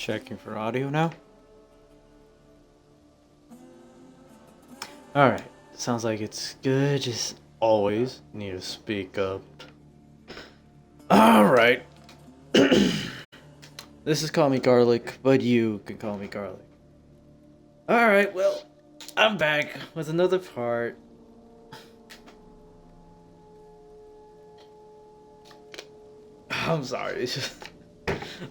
Checking for audio now. Alright, sounds like it's good. Just always need to speak up. Alright. This is Call Me Garlik, but you can call me Garlik. Alright, well, I'm back with another part. I'm sorry, it's just...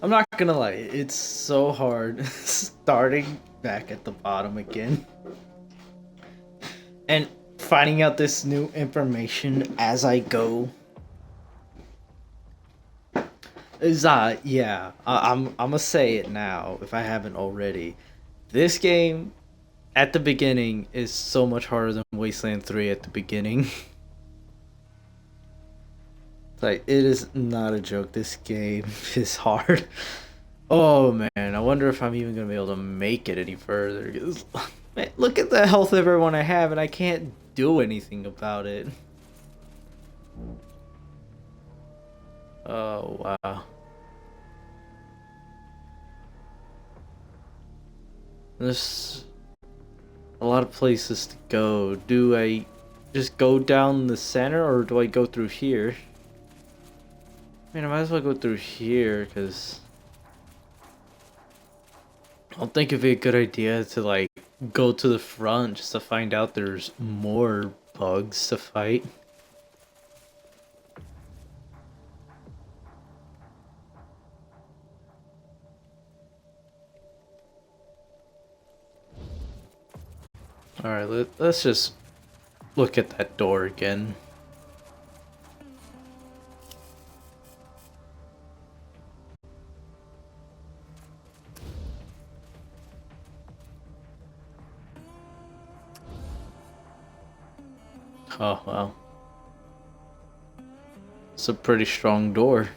I'm not gonna lie, it's so hard starting back at the bottom again. And finding out this new information as I go. Is yeah, I'm gonna say it now if I haven't already. This game at the beginning is so much harder than Wasteland 3 at the beginning. Like, it is not a joke. This game is hard. Oh man, I wonder if I'm even gonna be able to make it any further. 'Cause, man, look at the health of everyone I have, and I can't do anything about it. Oh wow. There's a lot of places to go. Do I just go down the center, or do I go through here? I mean, I might as well go through here, because I don't think it'd be a good idea to, like, go to the front just to find out there's more bugs to fight. Alright, let's just look at that door again. Oh, wow. It's a pretty strong door.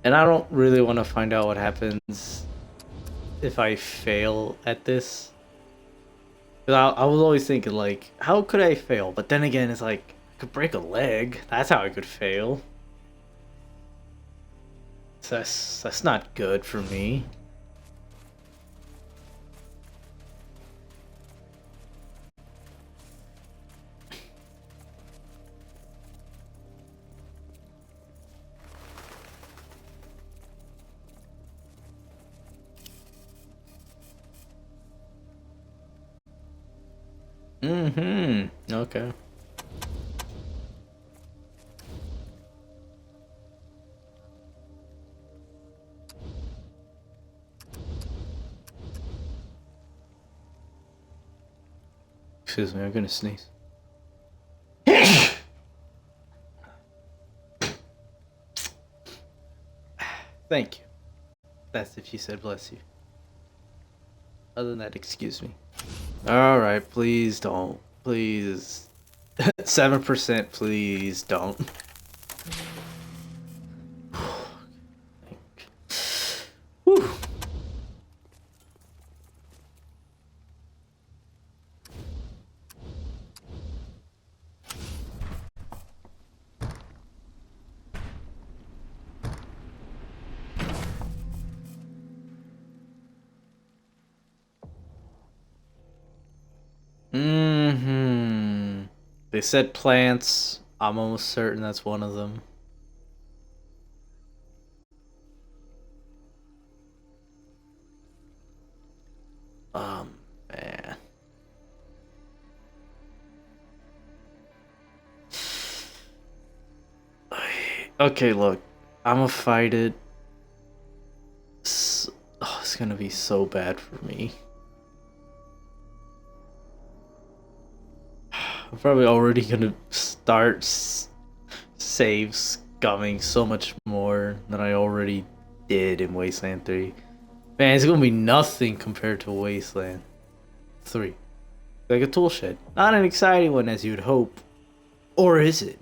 And I don't really want to find out what happens if I fail at this. 'Cause I was always thinking, like, how could I fail? But then again, it's like, I could break a leg. That's how I could fail. So that's not good for me. Okay. Excuse me, I'm gonna sneeze. Thank you. That's if she said bless you. Other than that, excuse me. Alright, please don't. Please. 7%, please don't. Whew. They said plants. I'm almost certain that's one of them. Man. Okay, look. I'm gonna fight it. Oh, it's gonna be so bad for me. I'm probably already gonna start save scumming so much more than I already did in Wasteland 3. Man, it's gonna be nothing compared to Wasteland 3. Like a tool shed. Not an exciting one as you'd hope. Or is it?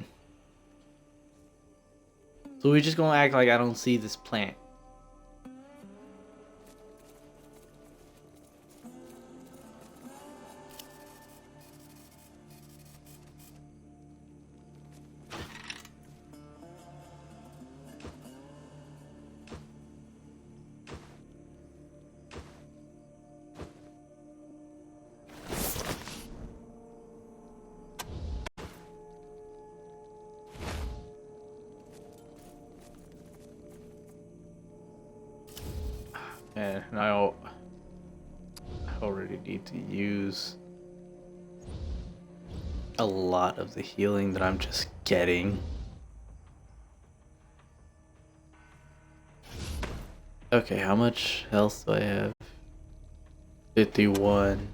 So we're just gonna act like I don't see this plant. And I already need to use a lot of the healing that I'm just getting. Okay, how much health do I have? 51.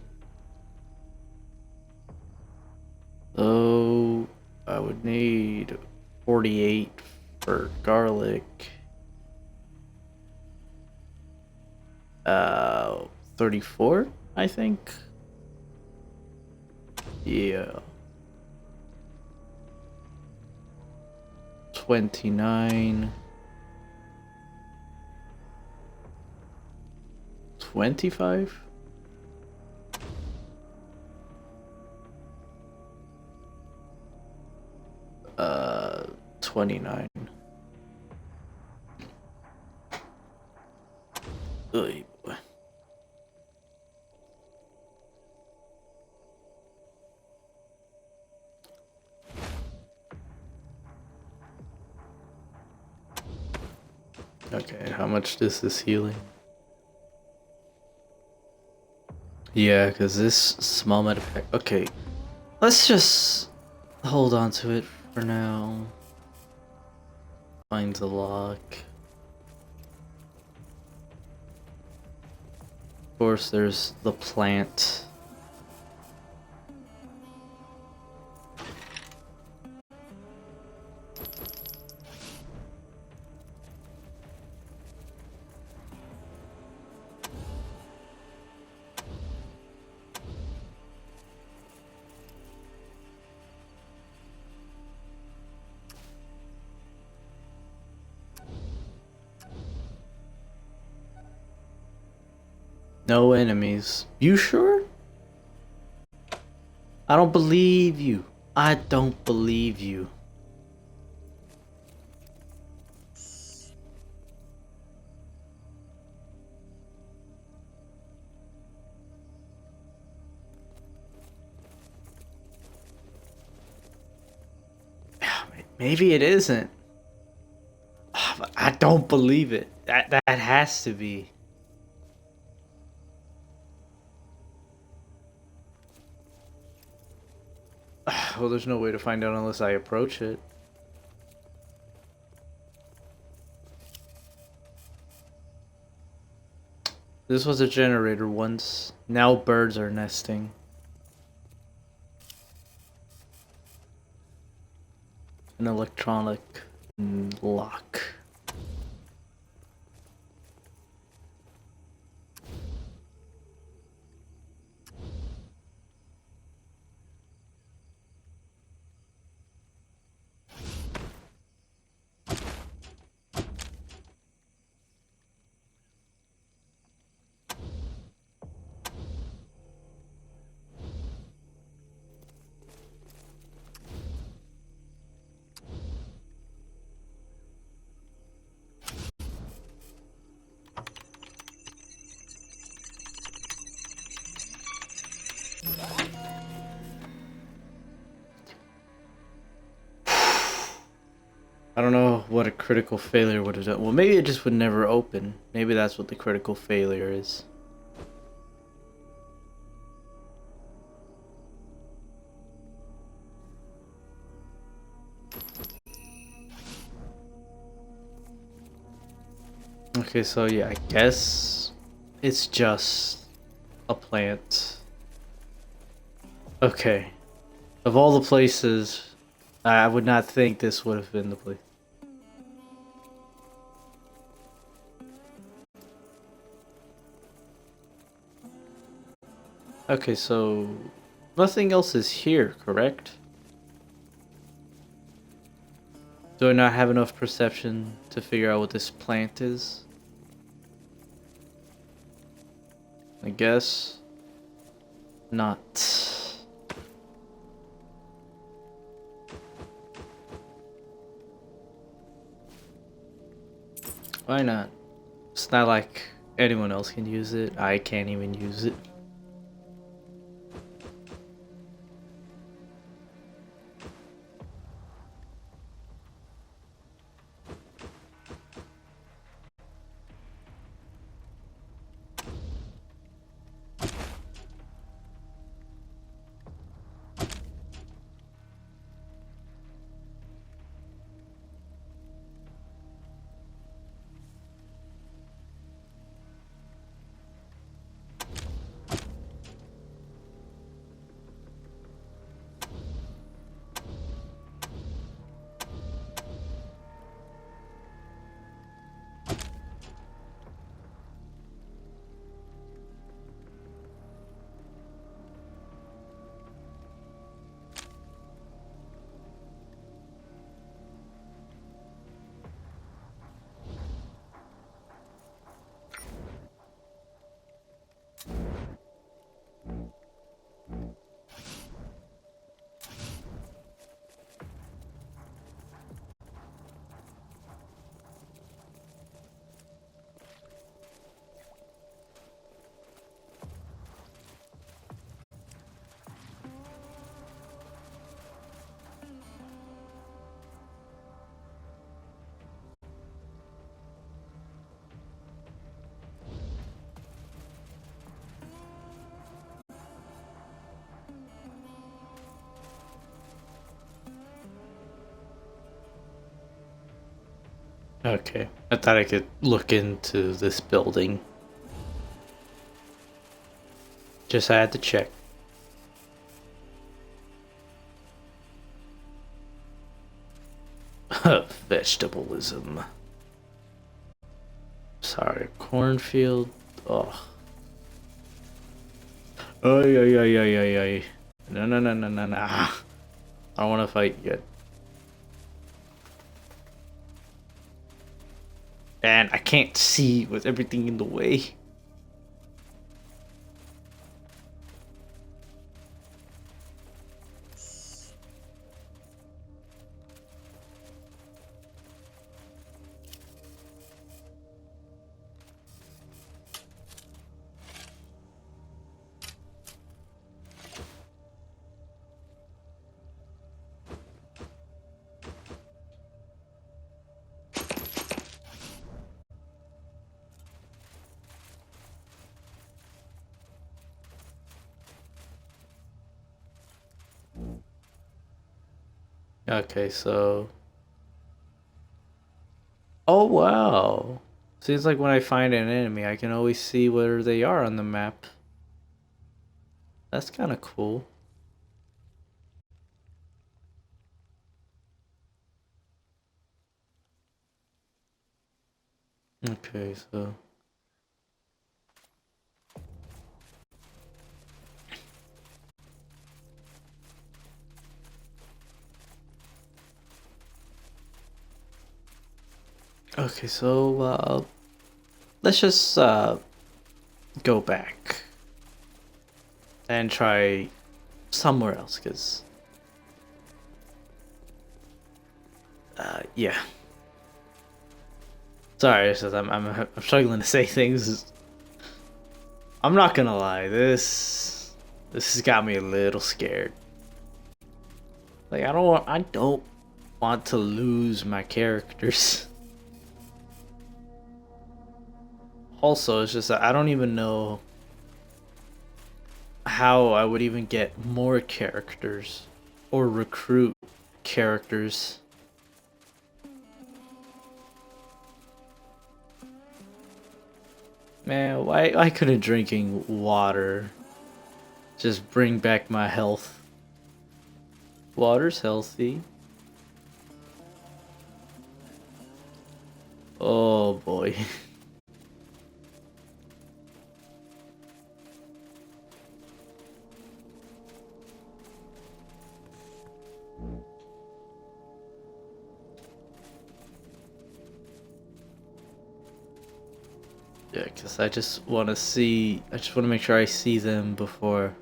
So I would need 48 for garlic. 34, I think. Yeah. 29. 25? 29. Oy, boy. Okay, how much does this healing? Yeah, because this small medipack. Okay, let's just hold on to it for now. Find the lock. Of course, there's the plant. No enemies. You sure? I don't believe you. I don't believe you. Maybe it isn't. I don't believe it. That has to be. Well, there's no way to find out unless I approach it. This was a generator once. Now birds are nesting. An electronic lock. I don't know what a critical failure would have done. Well, maybe it just would never open. Maybe that's what the critical failure is. Okay, so yeah, I guess it's just a plant. Okay. Of all the places, I would not think this would have been the place. Okay, so nothing else is here, correct? Do I not have enough perception to figure out what this plant is? I guess not. Why not? It's not like anyone else can use it. I can't even use it. Okay. I thought I could look into this building. Just had to check. Vegetableism. Sorry, cornfield. Oh. Oh yeah. No. I don't want to fight yet. And I can't see with everything in the way. Okay, so. Oh wow. Seems like when I find an enemy, I can always see where they are on the map. That's kind of cool. Okay, so. Okay, so let's just go back and try somewhere else, cause yeah. Sorry, it's just I'm struggling to say things. I'm not gonna lie, this has got me a little scared. Like I don't want to lose my characters. Also, it's just that I don't even know how I would even get more characters or recruit characters. Man, why couldn't drinking water just bring back my health? Water's healthy. Oh boy. Yeah, because I just want to make sure I see them before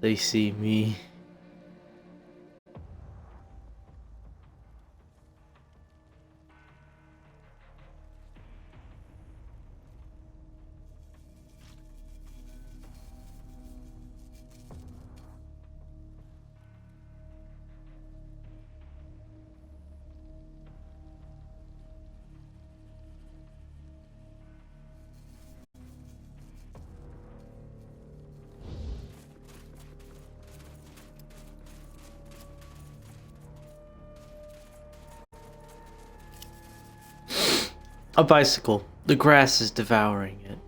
they see me. A bicycle. The grass is devouring it.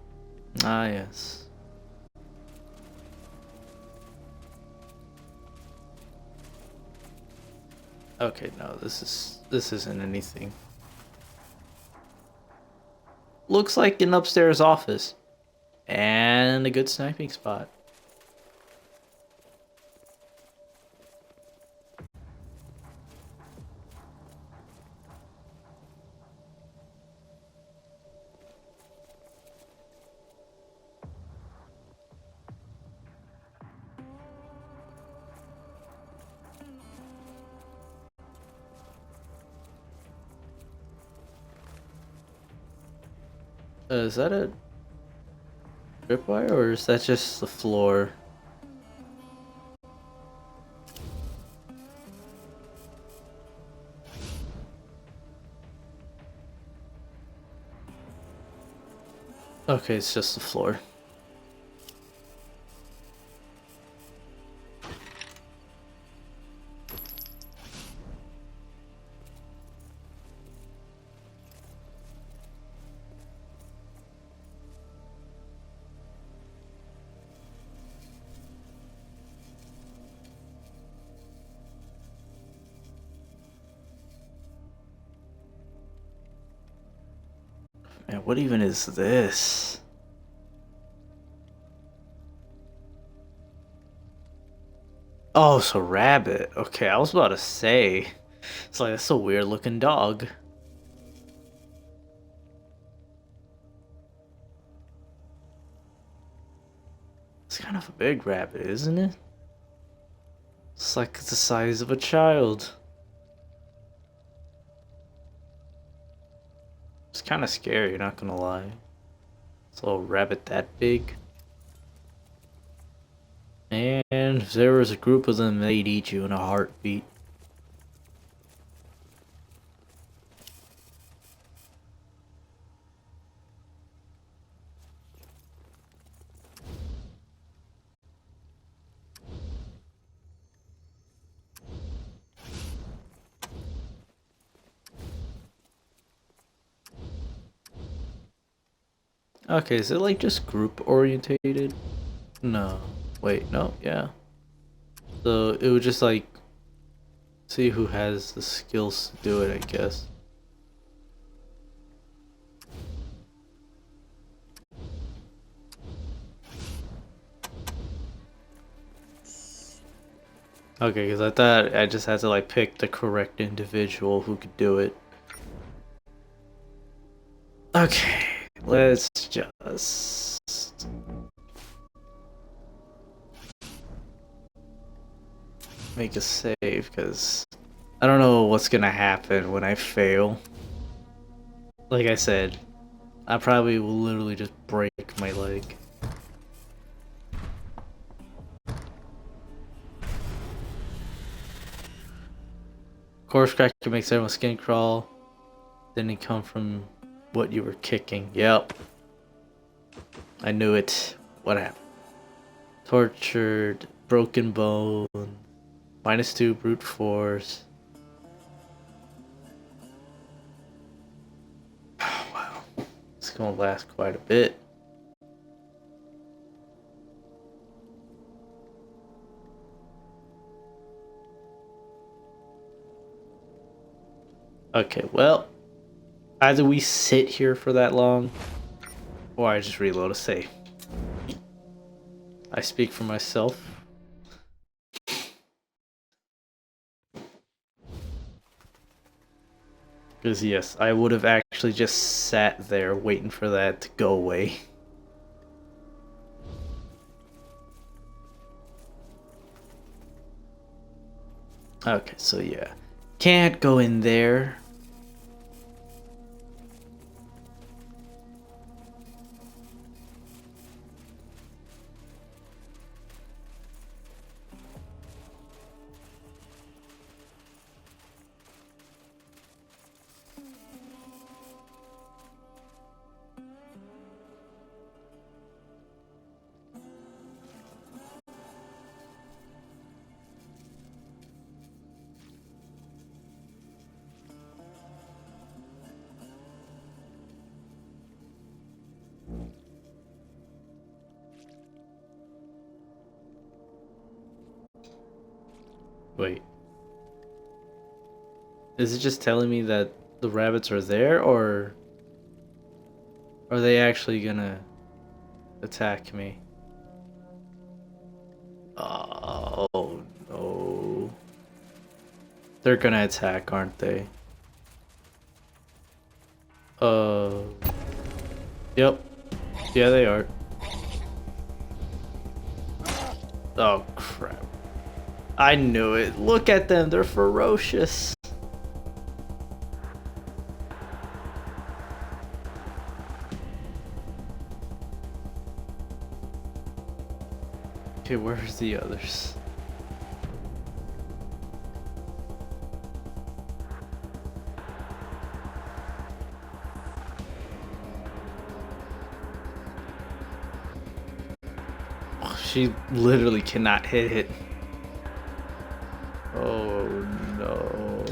Ah, yes. Okay, no, this isn't anything. Looks like an upstairs office. And a good sniping spot. Is that a tripwire or is that just the floor? Okay, it's just the floor. Man, what even is this? Oh, it's a rabbit. Okay, I was about to say. It's like, that's a weird looking dog. It's kind of a big rabbit, isn't it? It's like the size of a child. It's kind of scary, not gonna lie. It's a little rabbit that big. And if there was a group of them, they'd eat you in a heartbeat. Okay, is it like just group orientated? No. Wait, no, yeah. So it would just like see who has the skills to do it, I guess. Okay, because I thought I just had to like pick the correct individual who could do it. Okay, let's just make a save because I don't know what's gonna happen when I fail. Like I said, I probably will literally just break my leg. Course cracker makes everyone's skin crawl. Didn't it come from what you were kicking? Yep. I knew it. What happened? Tortured, broken bone, -2 brute force. Wow. It's gonna last quite a bit. Okay, well, either we sit here for that long, or I just reload a save. I speak for myself. Because yes, I would have actually just sat there waiting for that to go away. Okay, so yeah. Can't go in there. Wait. Is it just telling me that the rabbits are there, or are they actually gonna attack me? Oh no. They're gonna attack, aren't they? Yep. Yeah, they are. Oh crap. I knew it. Look at them, they're ferocious. Okay, where's the others? She literally cannot hit it. Oh no.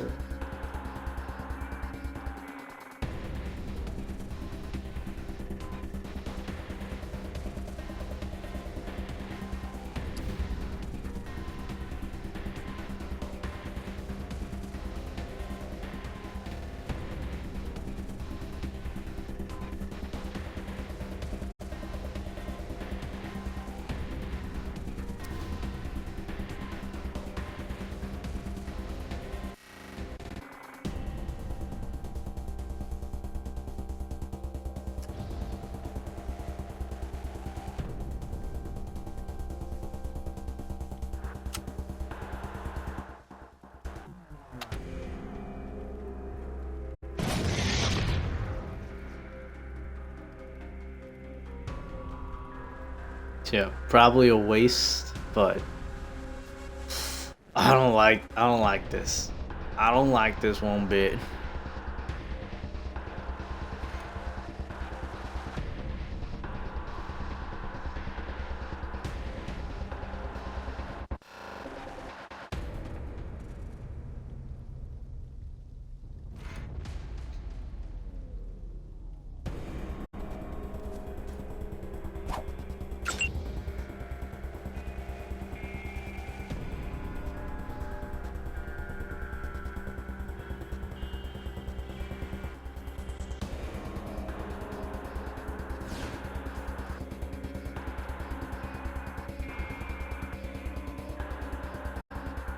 Yeah, probably a waste, but I don't like this. I don't like this one bit.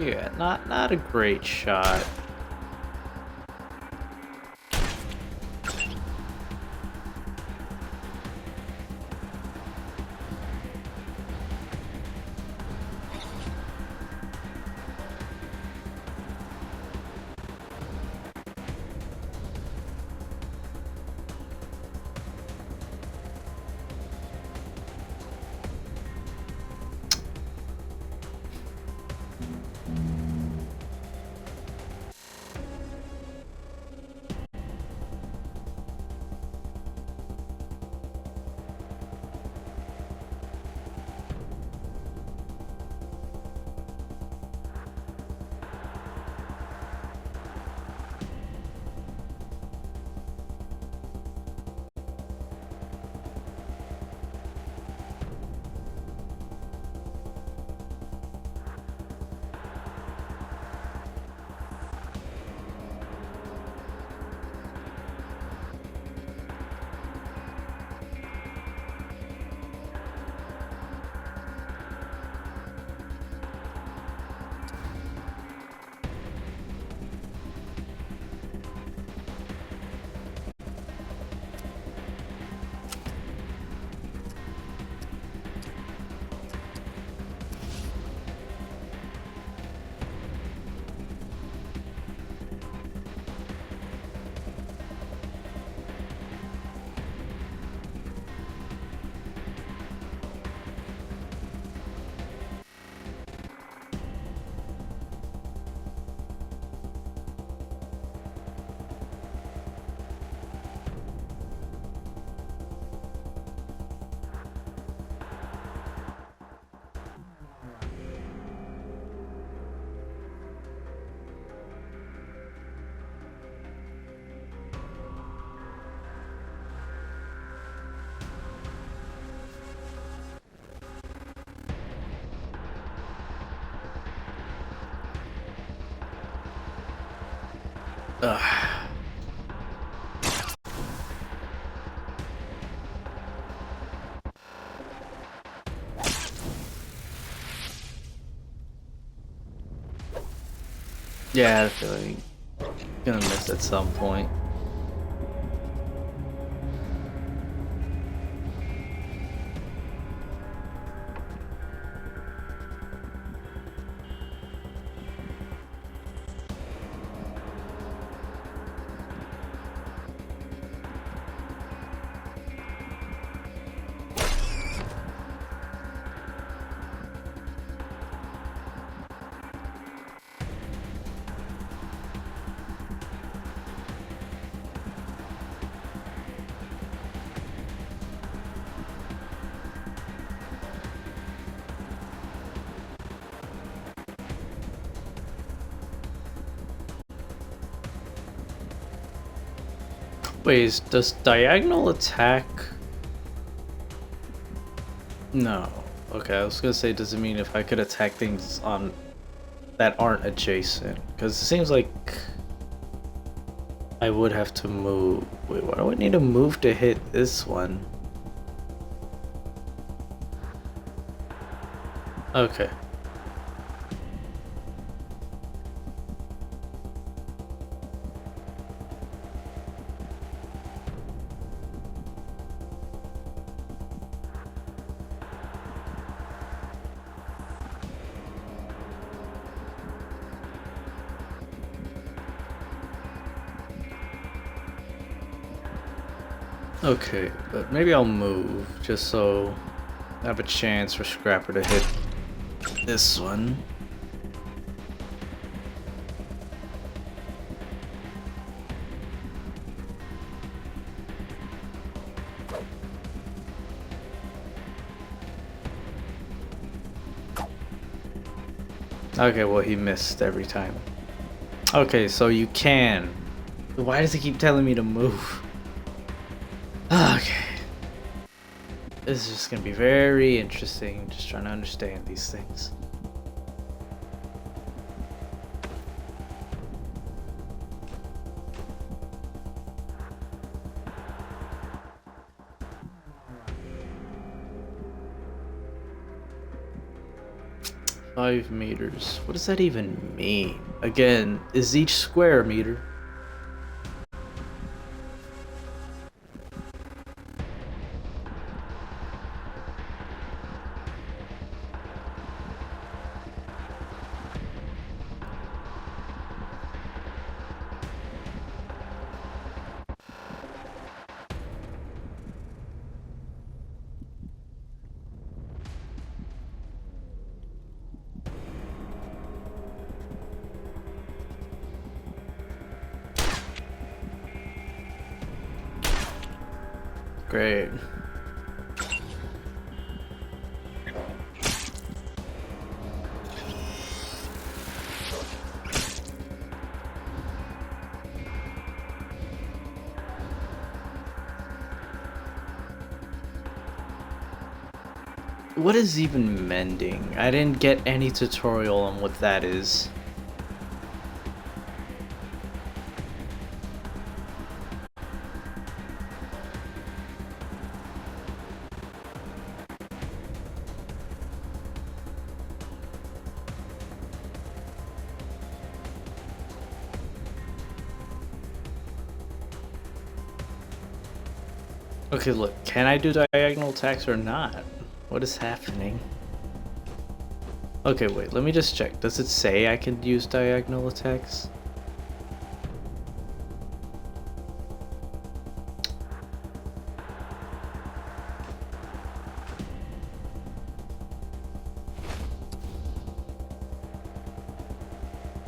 Yeah, not a great shot. Ugh. Yeah, I feel like gonna miss at some point. Wait, does diagonal attack? No. Okay, I was gonna say, does it mean if I could attack things on that aren't adjacent? Because it seems like I would have to move. Wait, why do I need to move to hit this one? Okay. Okay, but maybe I'll move just so have a chance for Scrapper to hit this one. Okay, well, he missed every time. Okay, so you can. Why does he keep telling me to move? Okay. This is just gonna be very interesting. Just trying to understand these things. $5 meters. What does that even mean? Again, is each square meter? Great. What is even mending? I didn't get any tutorial on what that is. Okay, look, can I do diagonal attacks or not? What is happening? Okay, wait, let me just check. Does it say I can use diagonal attacks?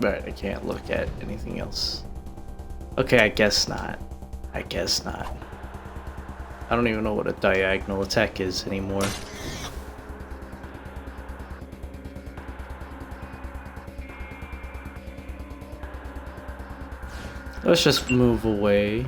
Right, I can't look at anything else. Okay, I guess not. I guess not. I don't even know what a diagonal attack is anymore. Let's just move away.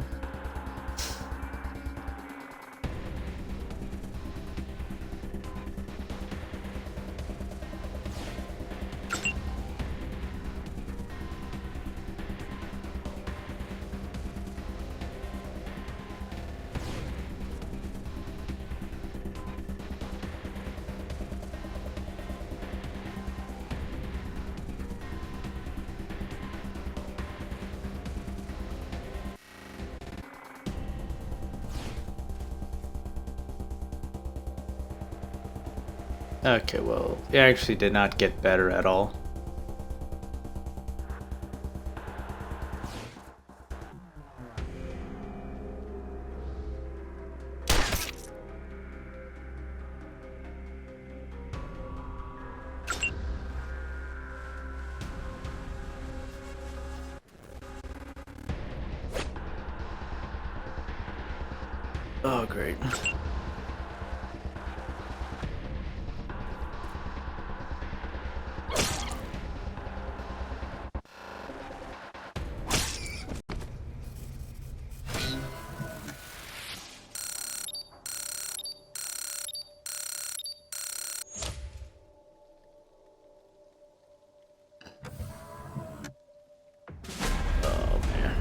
Okay, well, it actually did not get better at all. Oh, great. Oh, man.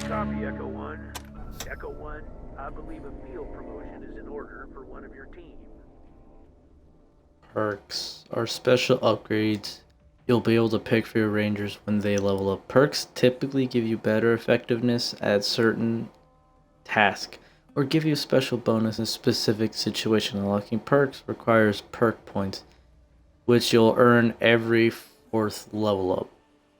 Copy, Echo 1. Echo 1, I believe a field promotion is in order for one of your team. Perks are special upgrades you'll be able to pick for your rangers when they level up. Perks typically give you better effectiveness at certain tasks or give you a special bonus in specific situations. Unlocking perks requires perk points, which you'll earn every 4th level up.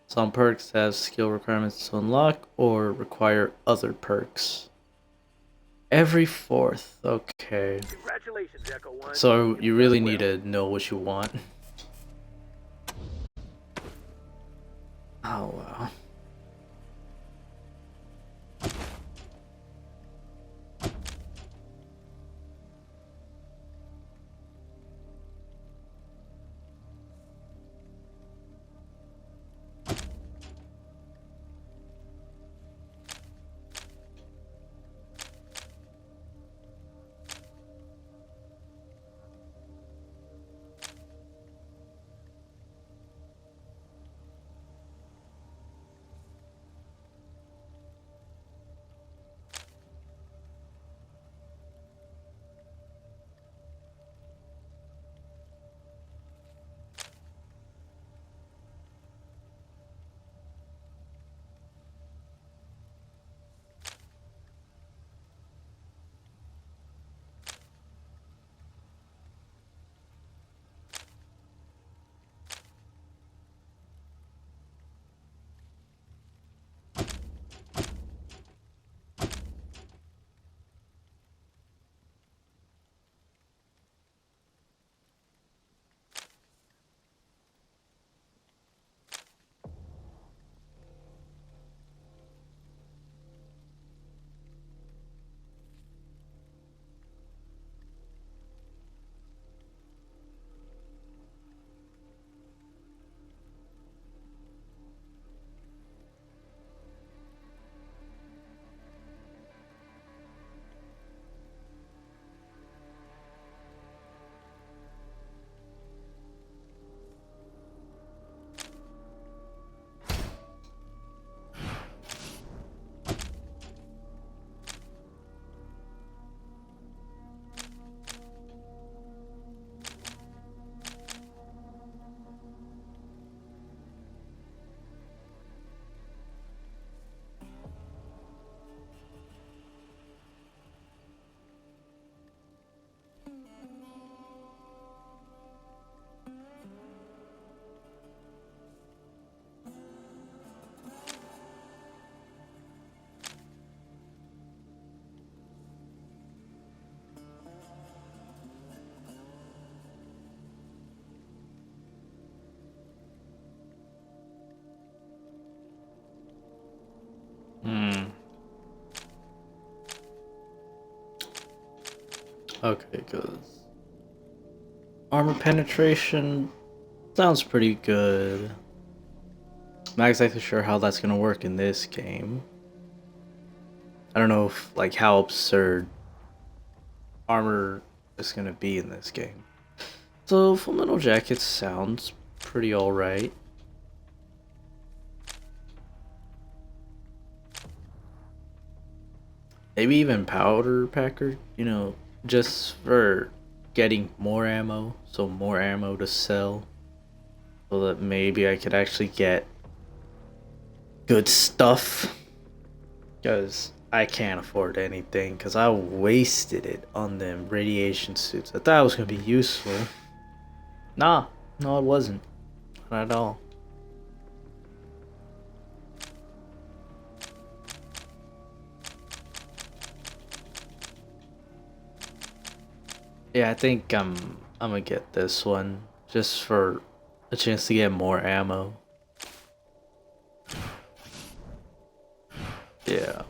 Some perks have skill requirements to unlock or require other perks. Every fourth, okay. Congratulations, Echo One. So you really need to know what you want. Oh wow. Okay, good. Armor penetration sounds pretty good. I'm not exactly sure how that's gonna work in this game. I don't know if like how absurd armor is gonna be in this game. So Full Metal Jacket sounds pretty alright. Maybe even powder packer, you know, just for getting more ammo, so more ammo to sell. So that maybe I could actually get good stuff. Because I can't afford anything, because I wasted it on them radiation suits. I thought it was going to be useful. Nah, no it wasn't. Not at all. Yeah, I think I'm gonna get this one just for a chance to get more ammo. Yeah.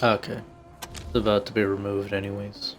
Okay. It's about to be removed anyways.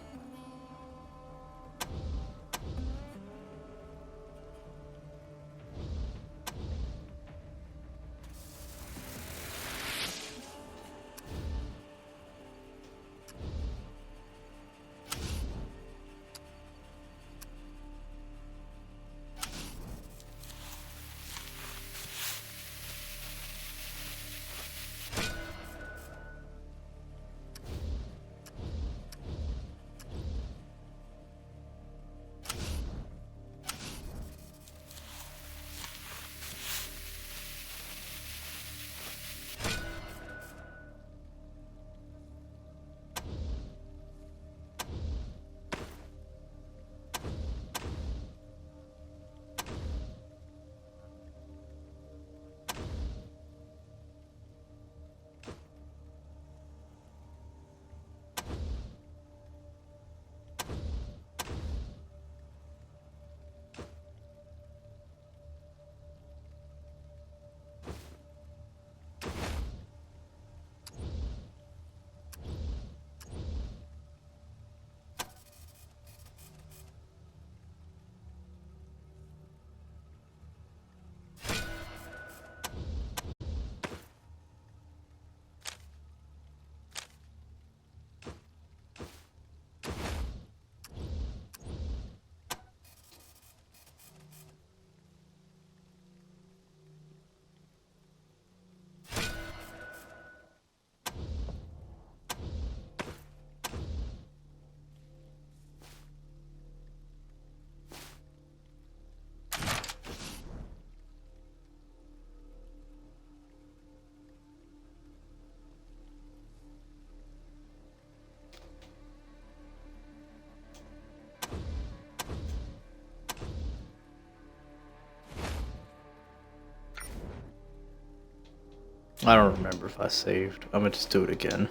I don't remember if I saved. I'm gonna just do it again.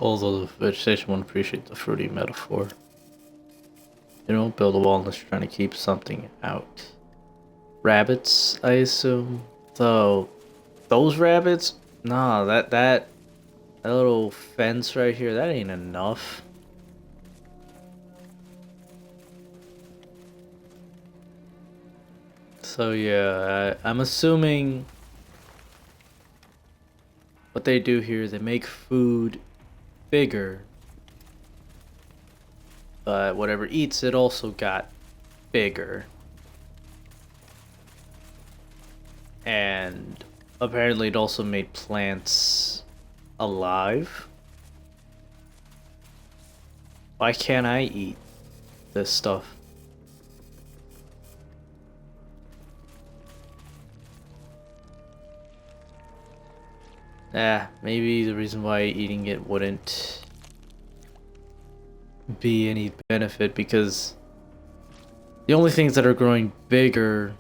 Although the vegetation won't appreciate the fruity metaphor. They don't build a wall unless you're trying to keep something out. Rabbits, I assume. Though, those rabbits? Nah, that little fence right here, that ain't enough. So yeah, I'm assuming what they do here is they make food bigger, but whatever eats it also got bigger. And apparently it also made plants alive. Why can't I eat this stuff? Maybe the reason why eating it wouldn't be any benefit because the only things that are growing bigger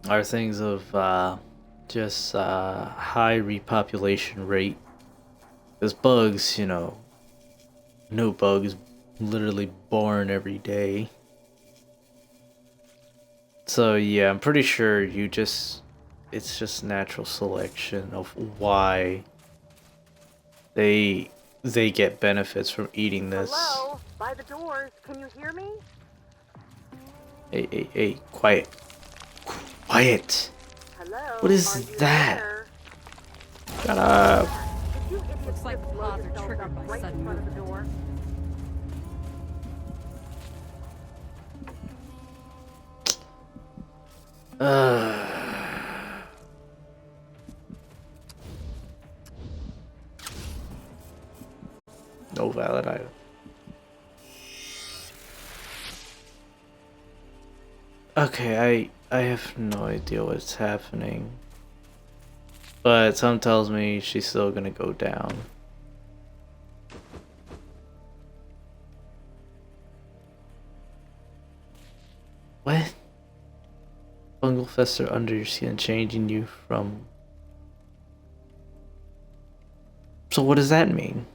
are things of just high repopulation rate. Because bugs, no bug is literally born every day. So yeah, I'm pretty sure it's just natural selection of why they get benefits from eating this. Hello? By the doors. Can you hear me? Hey, quiet. Quiet. Hello? What is Are you that? there? Shut up. Did you idiots Looks like just blow pods are yourselves triggered up by right in sudden front of the door? No valid item. Okay, I have no idea what's happening. But something tells me she's still gonna go down. What? Fungal fester under your skin, changing you from... So what does that mean?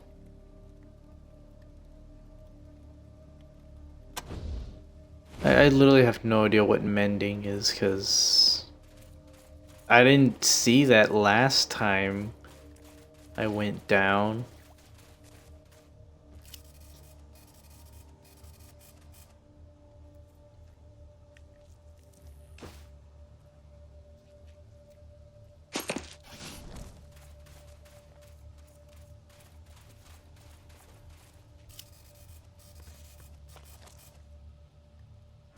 I literally have no idea what mending is, because I didn't see that last time I went down.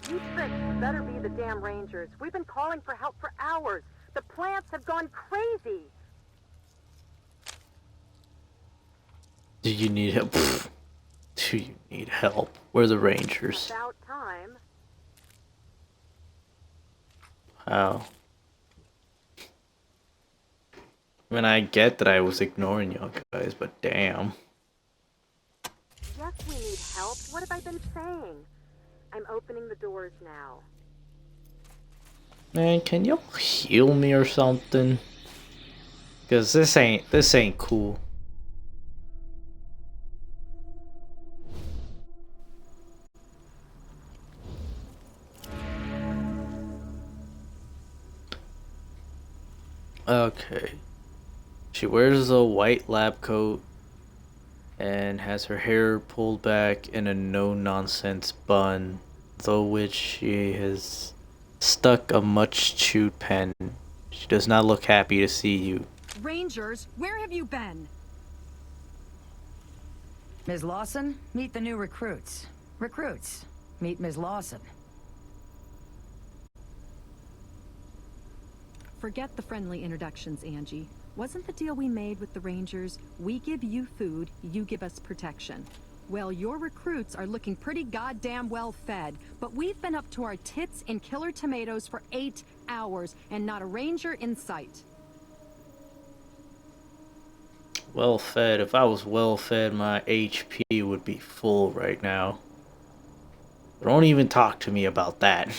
You tricks better be the damn Rangers. We've been calling for help for hours. The plants have gone crazy. Do you need help? Do you need help? We're the Rangers. About time. Wow. I mean, I get that I was ignoring y'all guys, but damn. Yes, we need help. What have I been saying? I'm opening the doors now. Man, can y'all heal me or something? Cause this ain't cool. Okay. She wears a white lab coat and has her hair pulled back in a no-nonsense bun, though which she has stuck a much-chewed pen. She does not look happy to see you. Rangers, where have you been? Ms. Lawson, meet the new recruits. Recruits, meet Ms. Lawson. Forget the friendly introductions, Angie. Wasn't the deal we made with the Rangers, we give you food, you give us protection? Well, your recruits are looking pretty goddamn well fed, but we've been up to our tits in killer tomatoes for 8 hours, and not a Ranger in sight. Well fed. If I was well fed, my HP would be full right now. Don't even talk to me about that.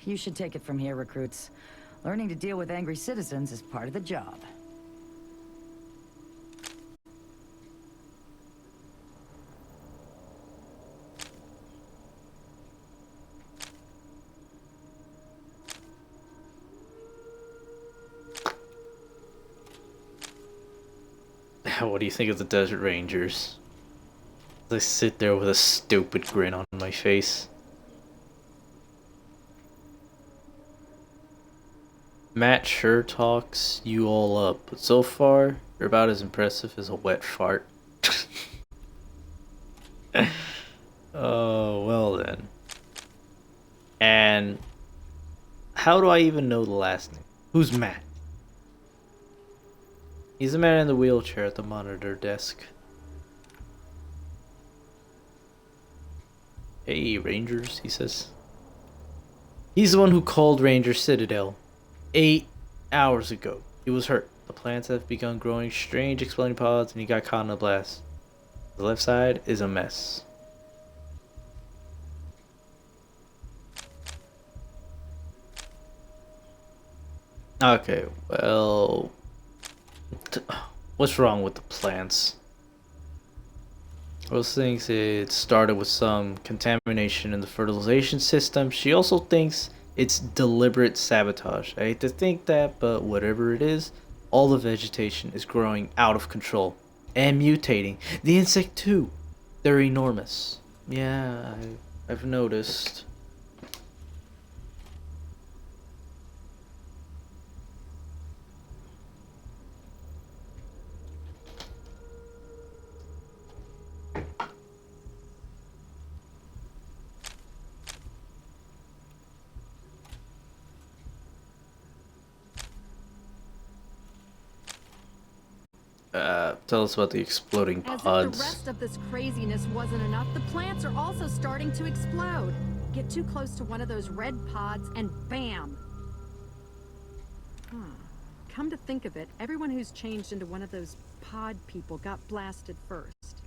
You should take it from here, recruits. Learning to deal with angry citizens is part of the job. What do you think of the Desert Rangers? I sit there with a stupid grin on my face. Matt sure talks you all up, but so far, you're about as impressive as a wet fart. Oh, well then. And how do I even know the last name? Who's Matt? He's the man in the wheelchair at the monitor desk. Hey, Rangers, he says. He's the one who called Ranger Citadel 8 hours ago. He was hurt. The plants have begun growing strange exploding pods and he got caught in a blast. The left side is a mess. Okay, well... What's wrong with the plants? Rose thinks it started with some contamination in the fertilization system. She also thinks it's deliberate sabotage. I hate to think that, but whatever it is, all the vegetation is growing out of control and mutating. The insect too. They're enormous. Yeah, I've noticed. Tell us about the exploding pods. As if the rest of this craziness wasn't enough, the plants are also starting to explode. Get too close to one of those red pods and bam! Huh. Come to think of it, everyone who's changed into one of those pod people got blasted first.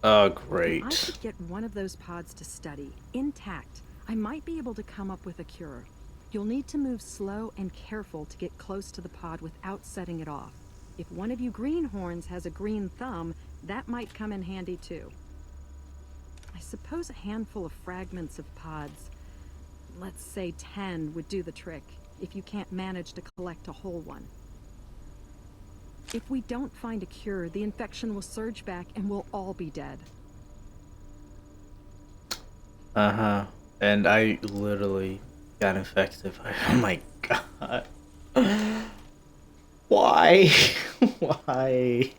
Oh, great. If I could get one of those pods to study, intact, I might be able to come up with a cure. You'll need to move slow and careful to get close to the pod without setting it off. If one of you greenhorns has a green thumb, that might come in handy too. I suppose a handful of fragments of pods, let's say 10, would do the trick, if you can't manage to collect a whole one. If we don't find a cure, the infection will surge back and we'll all be dead. Uh-huh. And I literally got infected. Oh my god. Why? Why?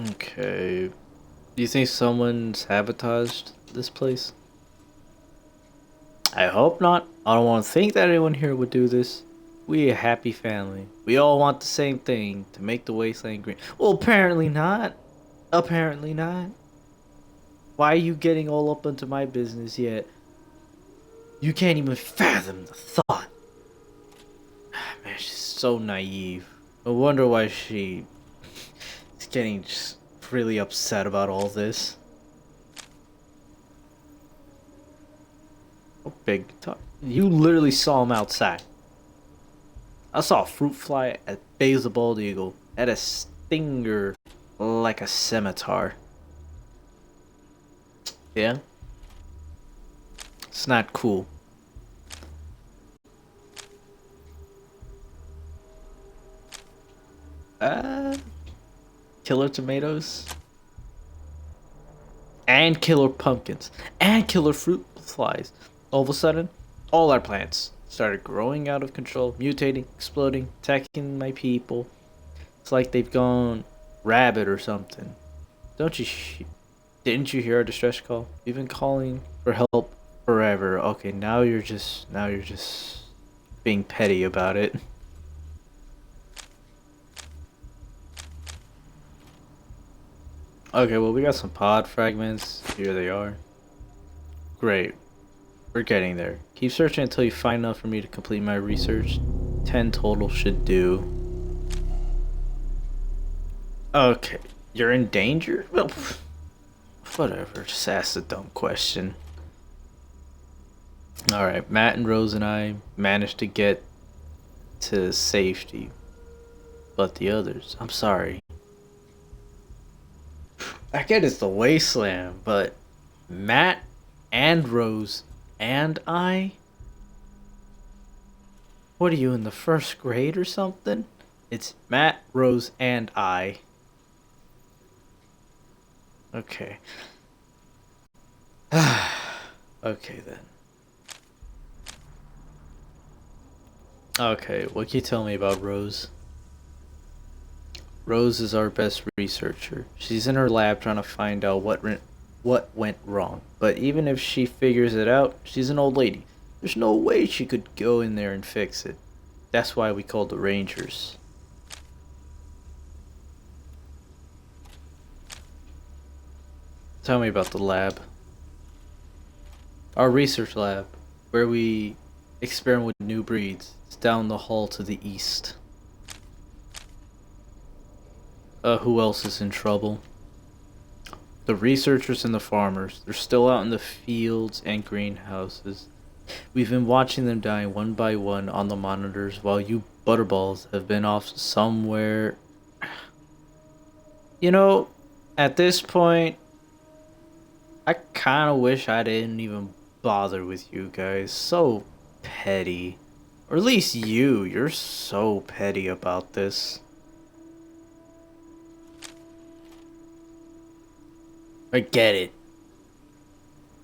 Okay. Do you think someone sabotaged this place? I hope not. I don't want to think that anyone here would do this. We a happy family. We all want the same thing, to make the wasteland green. Well, apparently not. Apparently not. Why are you getting all up into my business yet? You can't even fathom the thought. Man, she's so naive. I wonder why she is getting just really upset about all this. Oh, big talk. You literally saw him outside. I saw a fruit fly at base of the bald eagle. Had a stinger like a scimitar. Yeah? It's not cool. Killer tomatoes. And killer pumpkins. And killer fruit flies. All of a sudden, all our plants started growing out of control, mutating, exploding, attacking my people. It's like they've gone rabid or something. Don't you? Didn't you hear our distress call? We've been calling for help forever. Okay, now you're just being petty about it. Okay, well, we got some pod fragments. Here they are. Great. We're getting there. Keep searching until you find enough for me to complete my research. 10 total should do. Okay. You're in danger? Well, whatever. Just ask a dumb question. Alright, Matt and Rose and I managed to get to safety. But the others, I'm sorry. I get it's the Wasteland, but Matt and Rose and I? What are you, in the first grade or something? It's Matt, Rose, and I. Okay. Okay then. Okay, what can you tell me about Rose? Rose is our best researcher. She's in her lab trying to find out what went wrong. But even if she figures it out, she's an old lady. There's no way she could go in there and fix it. That's why we called the Rangers. Tell me about the lab. Our research lab, where we experiment with new breeds. It's down the hall to the east. Who else is in trouble? The researchers and the farmers. They're still out in the fields and greenhouses. We've been watching them die one by one on the monitors while you butterballs have been off somewhere. You know, at this point, I kind of wish I didn't even bother with you guys. So petty. Or at least you're so petty about this. I get it.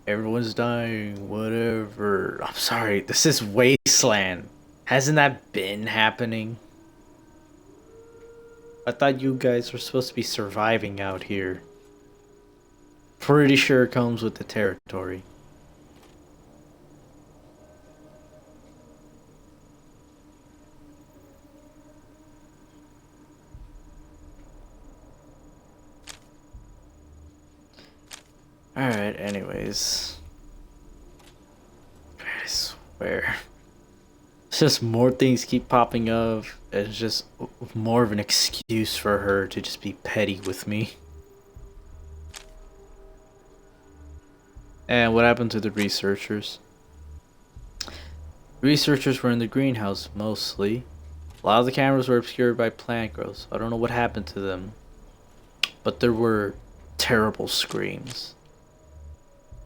Everyone's dying, whatever. I'm sorry, this is Wasteland. Hasn't that been happening? I thought you guys were supposed to be surviving out here. Pretty sure it comes with the territory. Alright, anyways. I swear. It's just more things keep popping up. It's just more of an excuse for her to just be petty with me. And what happened to the researchers? Researchers were in the greenhouse, mostly. A lot of the cameras were obscured by plant growth. I don't know what happened to them. But there were terrible screams.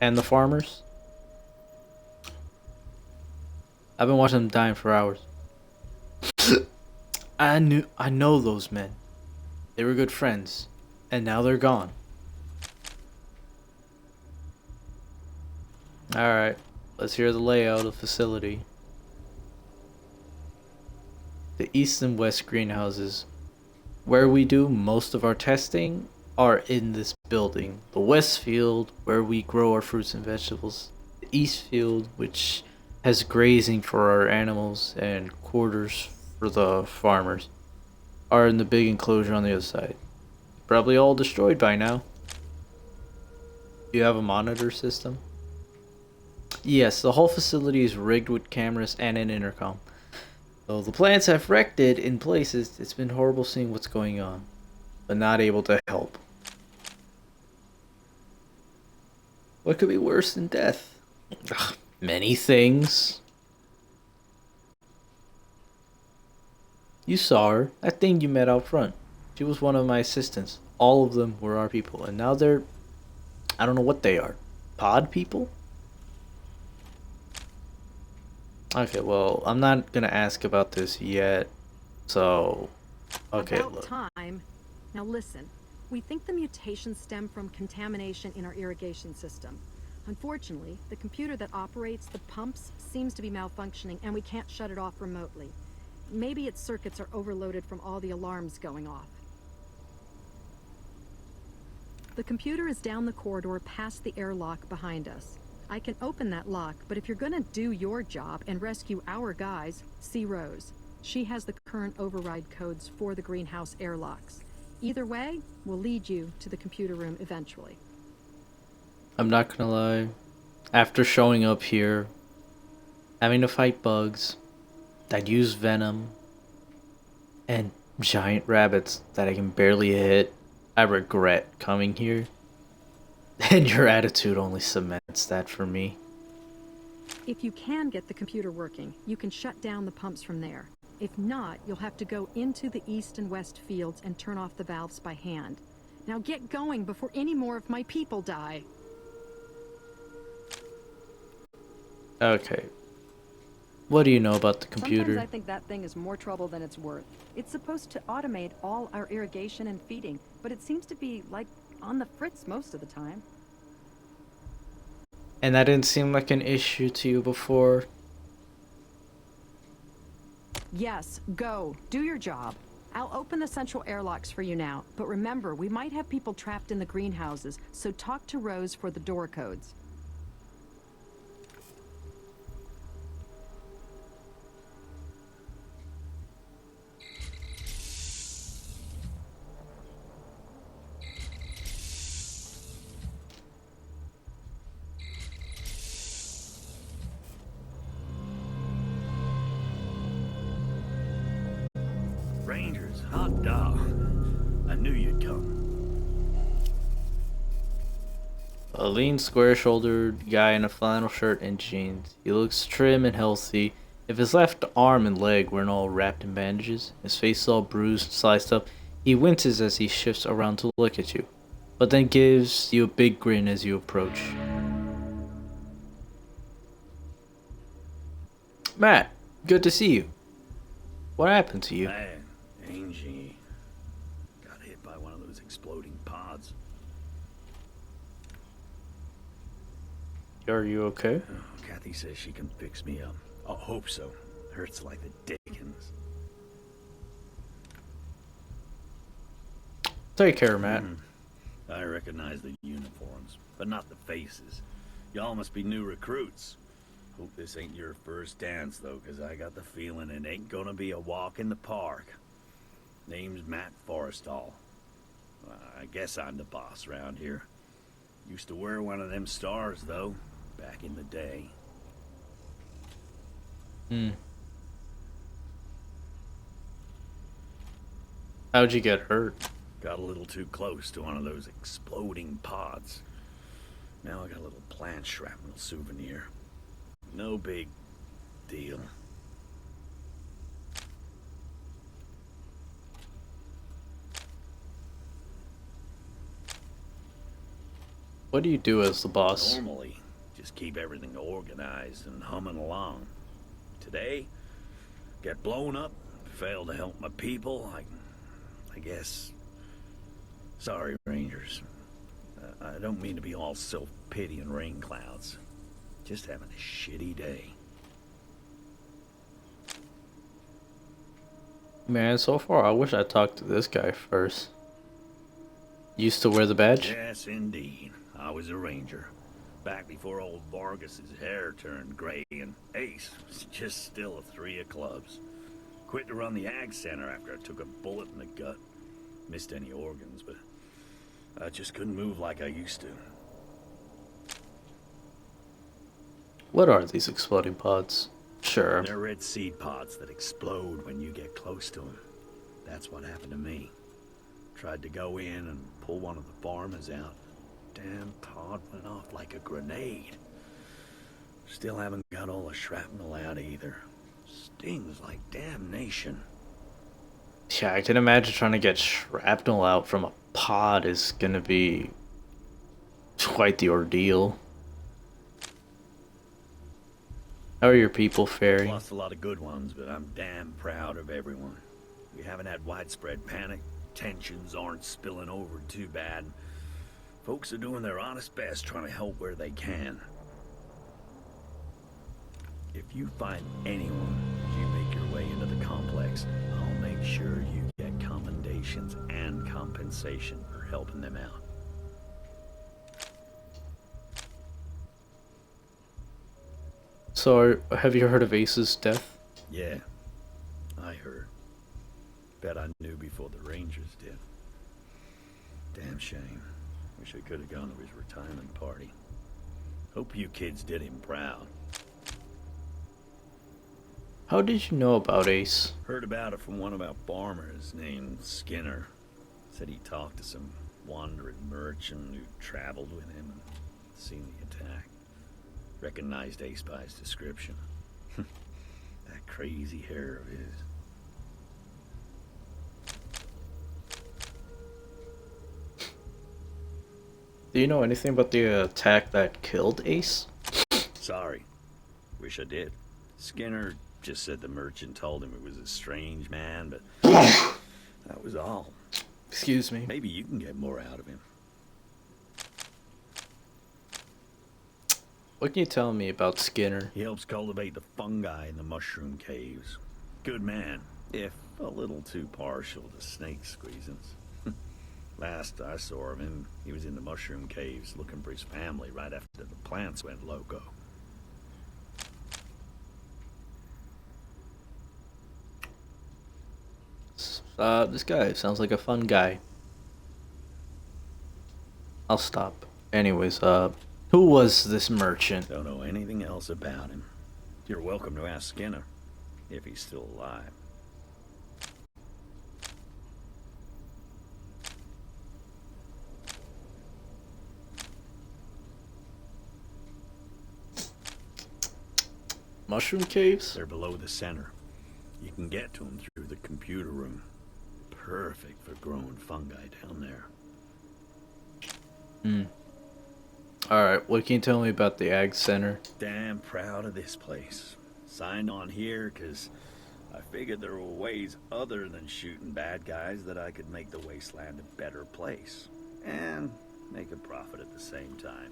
And the farmers? I've been watching them dying for hours. I know those men. They were good friends. And now they're gone. Alright, let's hear the layout of the facility. The east and west greenhouses, where we do most of our testing, are in this building. The west field, where we grow our fruits and vegetables. The east field, which has grazing for our animals and quarters for the farmers, are in the big enclosure on the other side. Probably all destroyed by now. Do you have a monitor system? Yes, the whole facility is rigged with cameras and an intercom. Though the plants have wrecked it in places, it's been horrible seeing what's going on, but not able to help. What could be worse than death? Ugh, many things. You saw her, that thing you met out front. She was one of my assistants. All of them were our people, and now they're... I don't know what they are. Pod people? Okay, well, I'm not gonna ask about this yet, so... Okay, About look. time. Now listen, we think the mutations stem from contamination in our irrigation system. Unfortunately, the computer that operates the pumps seems to be malfunctioning and we can't shut it off remotely. Maybe its circuits are overloaded from all the alarms going off. The computer is down the corridor past the airlock behind us. I can open that lock, but if you're gonna do your job and rescue our guys, see Rose. She has the current override codes for the greenhouse airlocks. Either way, we'll lead you to the computer room eventually. I'm not gonna lie. After showing up here, having to fight bugs that use venom, and giant rabbits that I can barely hit, I regret coming here. And your attitude only cements that for me. If you can get the computer working, you can shut down the pumps from there. If not, you'll have to go into the east and west fields and turn off the valves by hand. Now get going before any more of my people die. Okay. What do you know about the computer? Sometimes I think that thing is more trouble than it's worth. It's supposed to automate all our irrigation and feeding, but it seems to be, like, on the fritz most of the time. And that didn't seem like an issue to you before? Yes, go. Do your job. I'll open the central airlocks for you now, but remember, we might have people trapped in the greenhouses, so talk to Rose for the door codes. Rangers, hot dog. I knew you'd come. A lean, square-shouldered guy in a flannel shirt and jeans. He looks trim and healthy. If his left arm and leg weren't all wrapped in bandages, his face is all bruised and sliced up, he winces as he shifts around to look at you, but then gives you a big grin as you approach. Matt, good to see you. What happened to you? Man, Angie got hit by one of those exploding pods. Are you okay? Oh, Kathy says she can fix me up. I hope so. Hurts like the dickens. Take care, Matt. I recognize the uniforms, but not the faces. Y'all must be new recruits. Hope this ain't your first dance, though, 'cause I got the feeling it ain't gonna be a walk in the park. Name's Matt Forrestal. I guess I'm the boss around here. Used to wear one of them stars, though, back in the day. How'd you get hurt? Got a little too close to one of those exploding pods. Now I got a little plant shrapnel souvenir. No big deal. What do you do as the boss? Normally, just keep everything organized and humming along. Today, get blown up, fail to help my people, I guess. Sorry, Rangers. I don't mean to be all self-pity and rain clouds. Just having a shitty day. Man, so far I wish I talked to this guy first. Used to wear the badge? Yes, indeed. I was a ranger. Back before old Vargas's hair turned gray and Ace was just still a 3 of clubs. Quit to run the ag center after I took a bullet in the gut. Missed any organs, but I just couldn't move like I used to. What are these exploding pods? Sure. They're red seed pods that explode when you get close to them. That's what happened to me. Tried to go in and pull one of the farmers out. Damn pod went off like a grenade. Still haven't got all the shrapnel out either. Stings like damnation. Yeah, I can imagine trying to get shrapnel out from a pod is gonna be quite the ordeal. How are your people faring? Lost a lot of good ones, but I'm damn proud of everyone. We haven't had widespread panic. Tensions aren't spilling over too bad. Folks are doing their honest best trying to help where they can. If you find anyone as you make your way into the complex, I'll make sure you get commendations and compensation for helping them out. So, have you heard of Ace's death? Yeah, I heard. Bet I knew before the Rangers did. Damn shame. Wish I could have gone to his retirement party. Hope you kids did him proud. How did you know about Ace? Heard about it from one of our farmers named Skinner. Said he talked to some wandering merchant who traveled with him and seen the attack. Recognized Ace by his description. That crazy hair of his. Do you know anything about the attack that killed Ace? Sorry. Wish I did. Skinner just said the merchant told him it was a strange man, but that was all. Excuse me. Maybe you can get more out of him. What can you tell me about Skinner? He helps cultivate the fungi in the mushroom caves. Good man, if a little too partial to snake squeezings. Last I saw of him, he was in the mushroom caves looking for his family right after the plants went loco. This guy sounds like a fun guy. I'll stop. Anyways, who was this merchant? Don't know anything else about him. You're welcome to ask Skinner, if he's still alive. Mushroom caves? They're below the center. You can get to them through the computer room. Perfect for growing fungi down there. Alright, what can you tell me about the Ag Center? Damn proud of this place. Signed on here because I figured there were ways other than shooting bad guys that I could make the Wasteland a better place. And make a profit at the same time.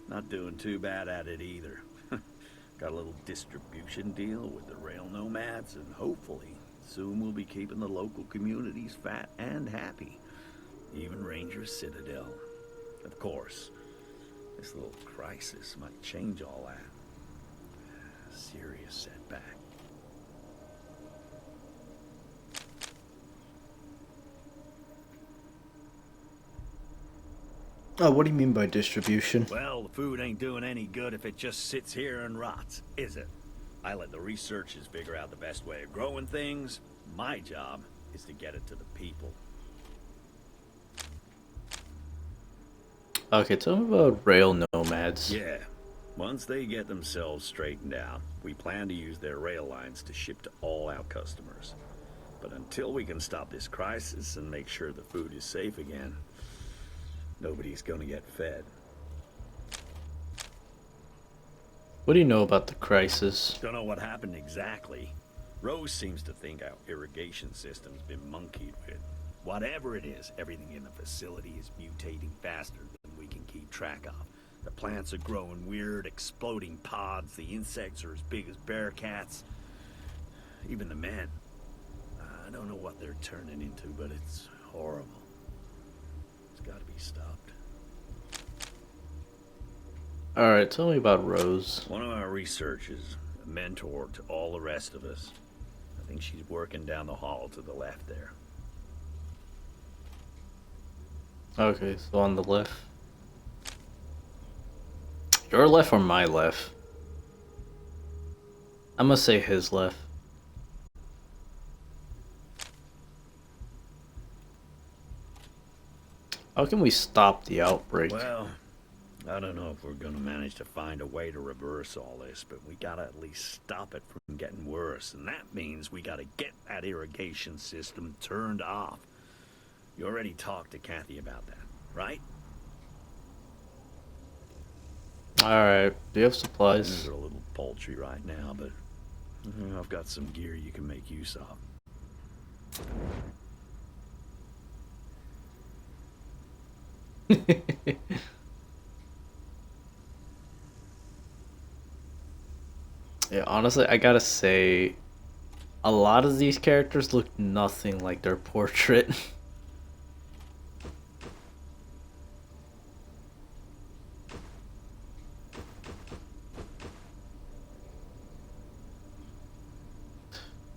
Not doing too bad at it either. Got a little distribution deal with the rail nomads, and hopefully soon we'll be keeping the local communities fat and happy. Even Ranger Citadel. Of course, this little crisis might change all that. Serious setback. Oh, what do you mean by distribution? Well, the food ain't doing any good if it just sits here and rots, is it? I let the researchers figure out the best way of growing things. My job is to get it to the people. Okay, tell me about rail nomads. Yeah. Once they get themselves straightened out, we plan to use their rail lines to ship to all our customers. But until we can stop this crisis and make sure the food is safe again, nobody's gonna get fed. What do you know about the crisis? Don't know what happened exactly. Rose seems to think our irrigation system's been monkeyed with. Whatever it is, everything in the facility is mutating faster than we can keep track of. The plants are growing weird, exploding pods. The insects are as big as bear cats. Even the men. I don't know what they're turning into, but it's horrible. It's gotta be stopped. Alright, tell me about Rose. One of our researchers, a mentor to all the rest of us. I think she's working down the hall to the left there. Okay, so on the left. Your left or my left? I'm gonna say his left. How can we stop the outbreak? Well, I don't know if we're gonna manage to find a way to reverse all this, but we gotta at least stop it from getting worse, and that means we gotta get that irrigation system turned off. You already talked to Kathy about that, right? Alright, do you have Things supplies? are a little paltry right now, but I've got some gear you can make use of. Yeah, honestly, I gotta say, a lot of these characters look nothing like their portrait.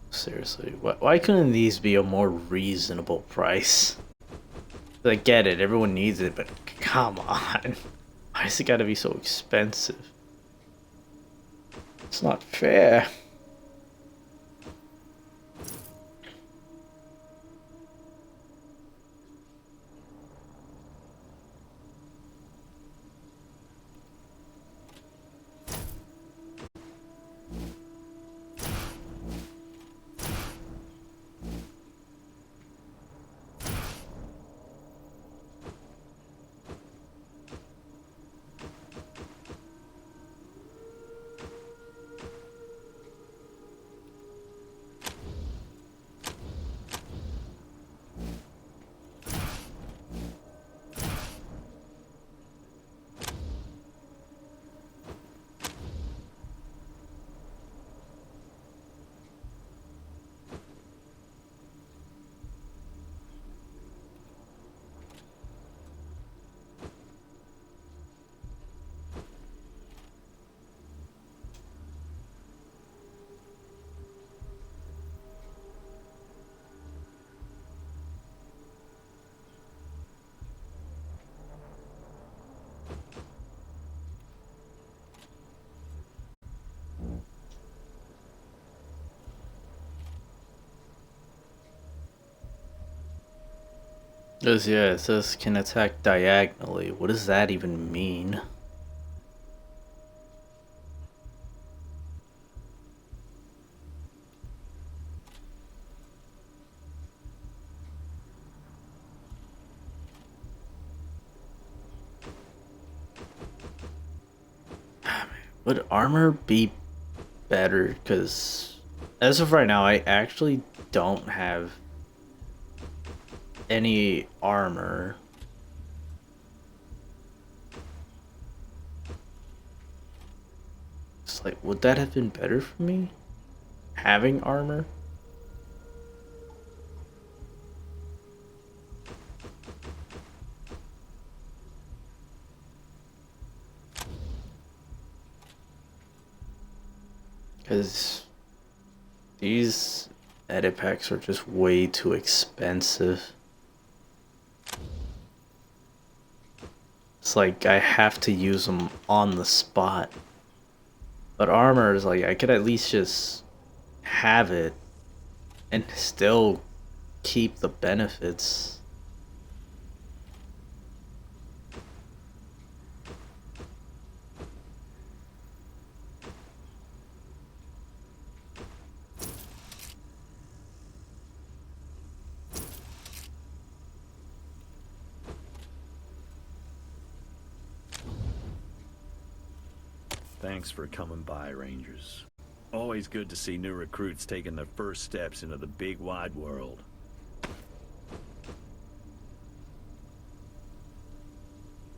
Seriously, why couldn't these be a more reasonable price? I get it, everyone needs it, but come on. Why has it gotta be so expensive? It's not fair. Yeah, it says can attack diagonally. What does that even mean? Would armor be better? Because as of right now, I actually don't have any armor. It's like, would that have been better for me? Having armor? Because these edit packs are just way too expensive. It's like I have to use them on the spot. But armor is like I could at least just have it and still keep the benefits. Thanks for coming by, Rangers. Always good to see new recruits taking their first steps into the big wide world.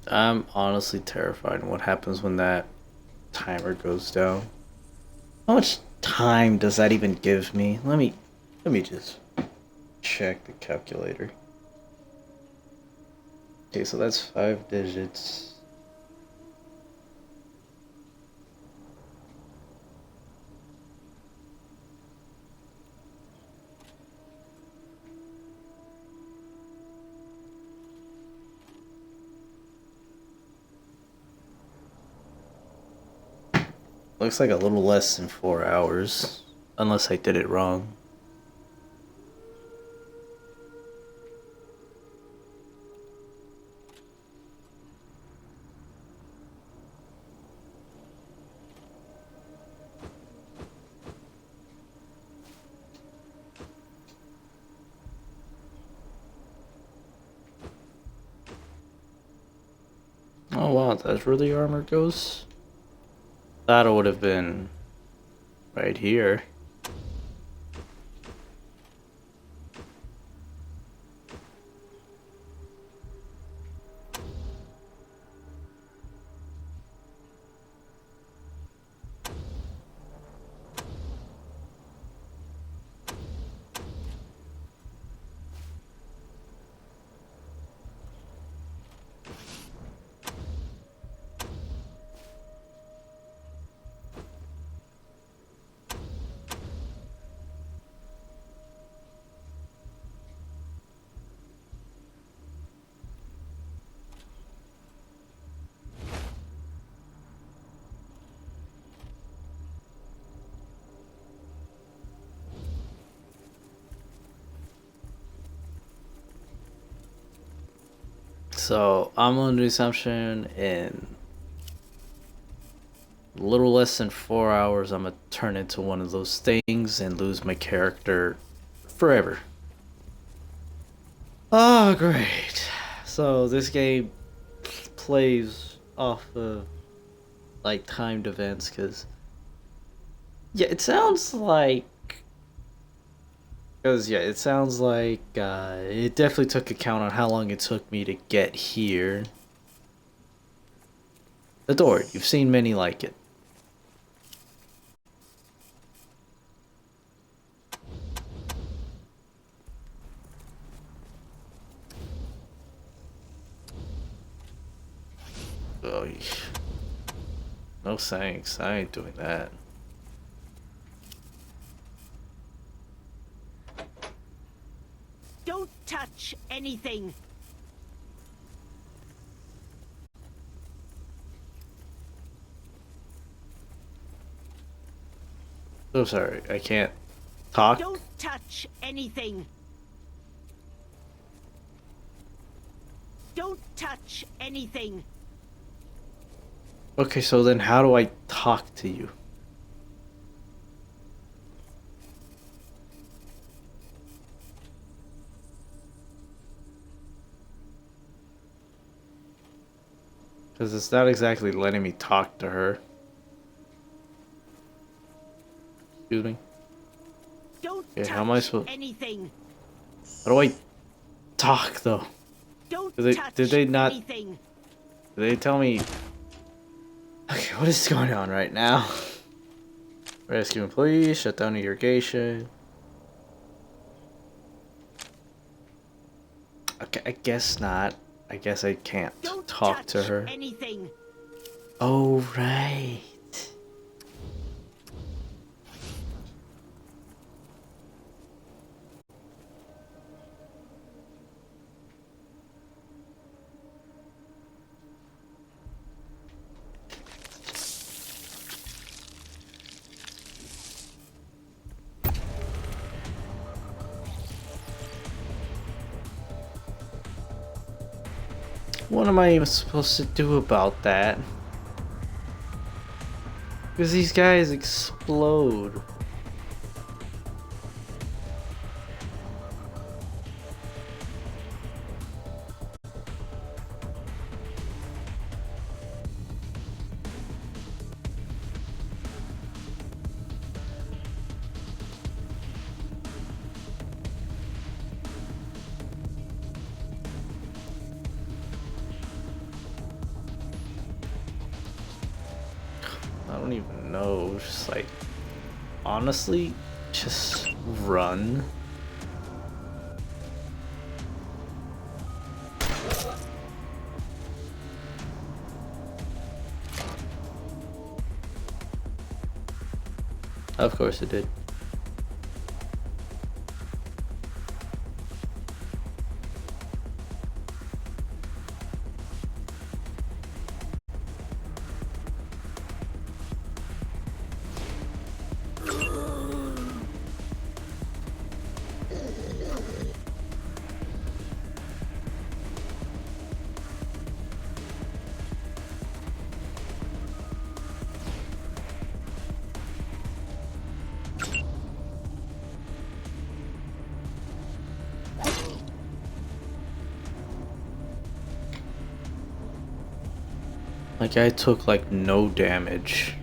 I'm honestly terrified what happens when that timer goes down. How much time does that even give me? Let me just check the calculator. Okay, so that's 5 digits. Looks like a little less than 4 hours, unless I did it wrong. Oh wow, that's where the armor goes? That would have been right here. So I'm under the assumption in a little less than 4 hours I'm gonna turn into one of those things and lose my character forever. Oh, great. So this game plays off of like timed events, because yeah, it sounds like it definitely took account on how long it took me to get here. Adored. You've seen many like it. Oh, no thanks. I ain't doing that. Don't touch anything. So sorry. I can't talk. Don't touch anything. Don't touch anything. Okay, so then how do I talk to you? Because it's not exactly letting me talk to her. Excuse me? Don't Okay, touch how am I supposed... anything. How do I talk, though? Don't Did touch they not... anything. Did they tell me... Okay, what is going on right now? Rescue employees, shut down irrigation. Okay, I guess not. I guess I can't Don't talk to touch her. anything. Oh, right. What am I even supposed to do about that? Because these guys explode. I don't even know. Just like, honestly, just run. Of course it did. Like, I took like no damage.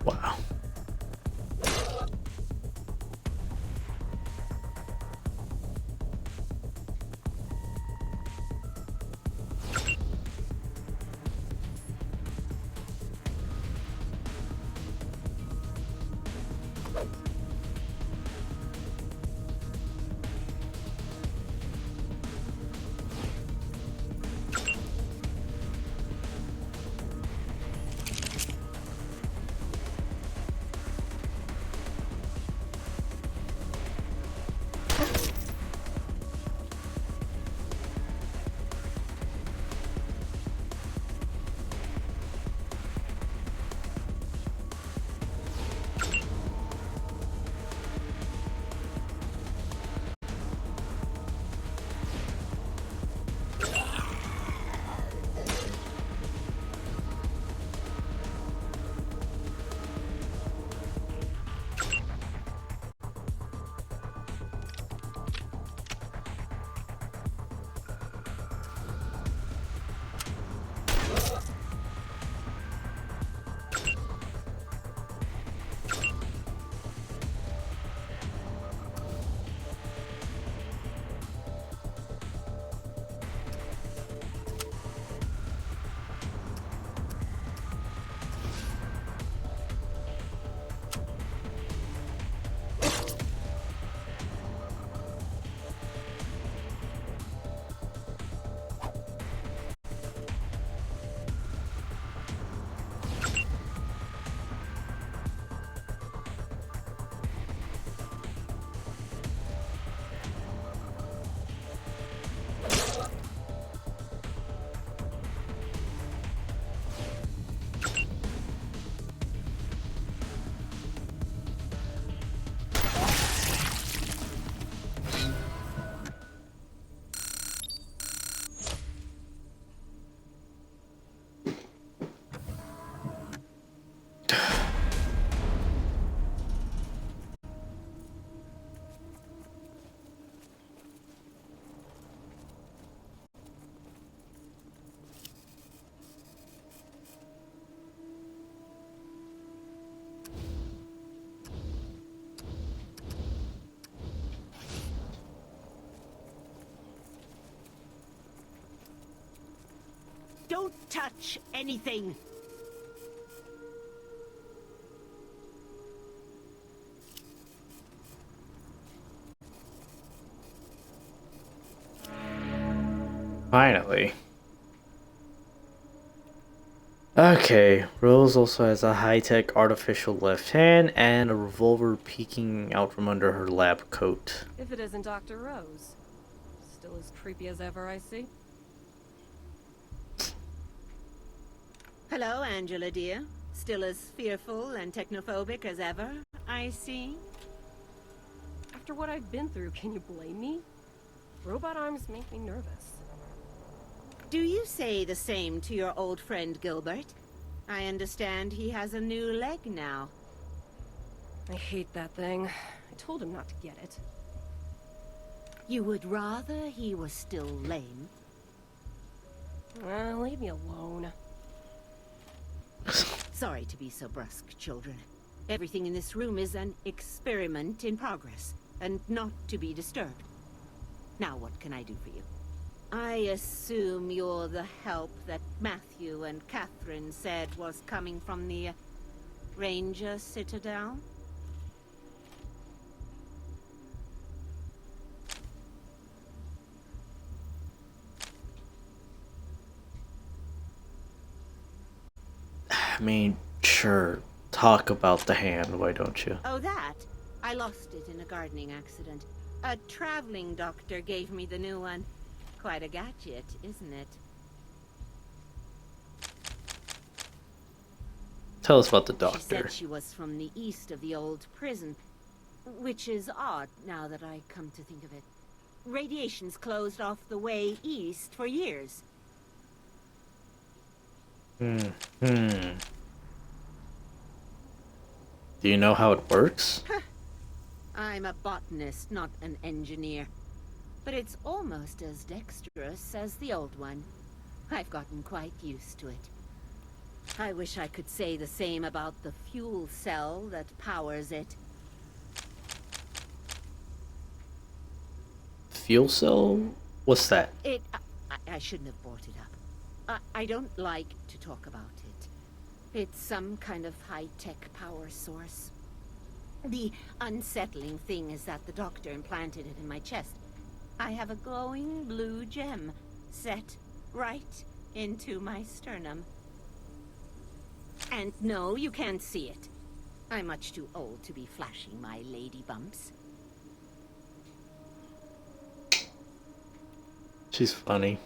Wow. Don't touch anything. Finally. Okay, Rose also has a high-tech artificial left hand and a revolver peeking out from under her lab coat. If it isn't Dr. Rose. Still as creepy as ever, I see. Hello, Angela dear. Still as fearful and technophobic as ever, I see. After what I've been through, can you blame me? Robot arms make me nervous. Do you say the same to your old friend Gilbert? I understand he has a new leg now. I hate that thing. I told him not to get it. You would rather he was still lame? Leave me alone. Sorry to be so brusque, children. Everything in this room is an experiment in progress, and not to be disturbed. Now what can I do for you? I assume you're the help that Matthew and Catherine said was coming from the Ranger Citadel? I mean, sure. Talk about the hand, why don't you? Oh, that? I lost it in a gardening accident. A traveling doctor gave me the new one. Quite a gadget, isn't it? Tell us about the She doctor. said she was from the east of the old prison, which is odd now that I come to think of it. Radiation's closed off the way east for years. Do you know how it works? I'm a botanist, not an engineer. But it's almost as dexterous as the old one. I've gotten quite used to it. I wish I could say the same about the fuel cell that powers it. Fuel cell? What's that? I shouldn't have brought it up. I don't like to talk about it. It's some kind of high-tech power source. The unsettling thing is that the doctor implanted it in my chest. I have a glowing blue gem set right into my sternum. And no, you can't see it. I'm much too old to be flashing my lady bumps. She's funny.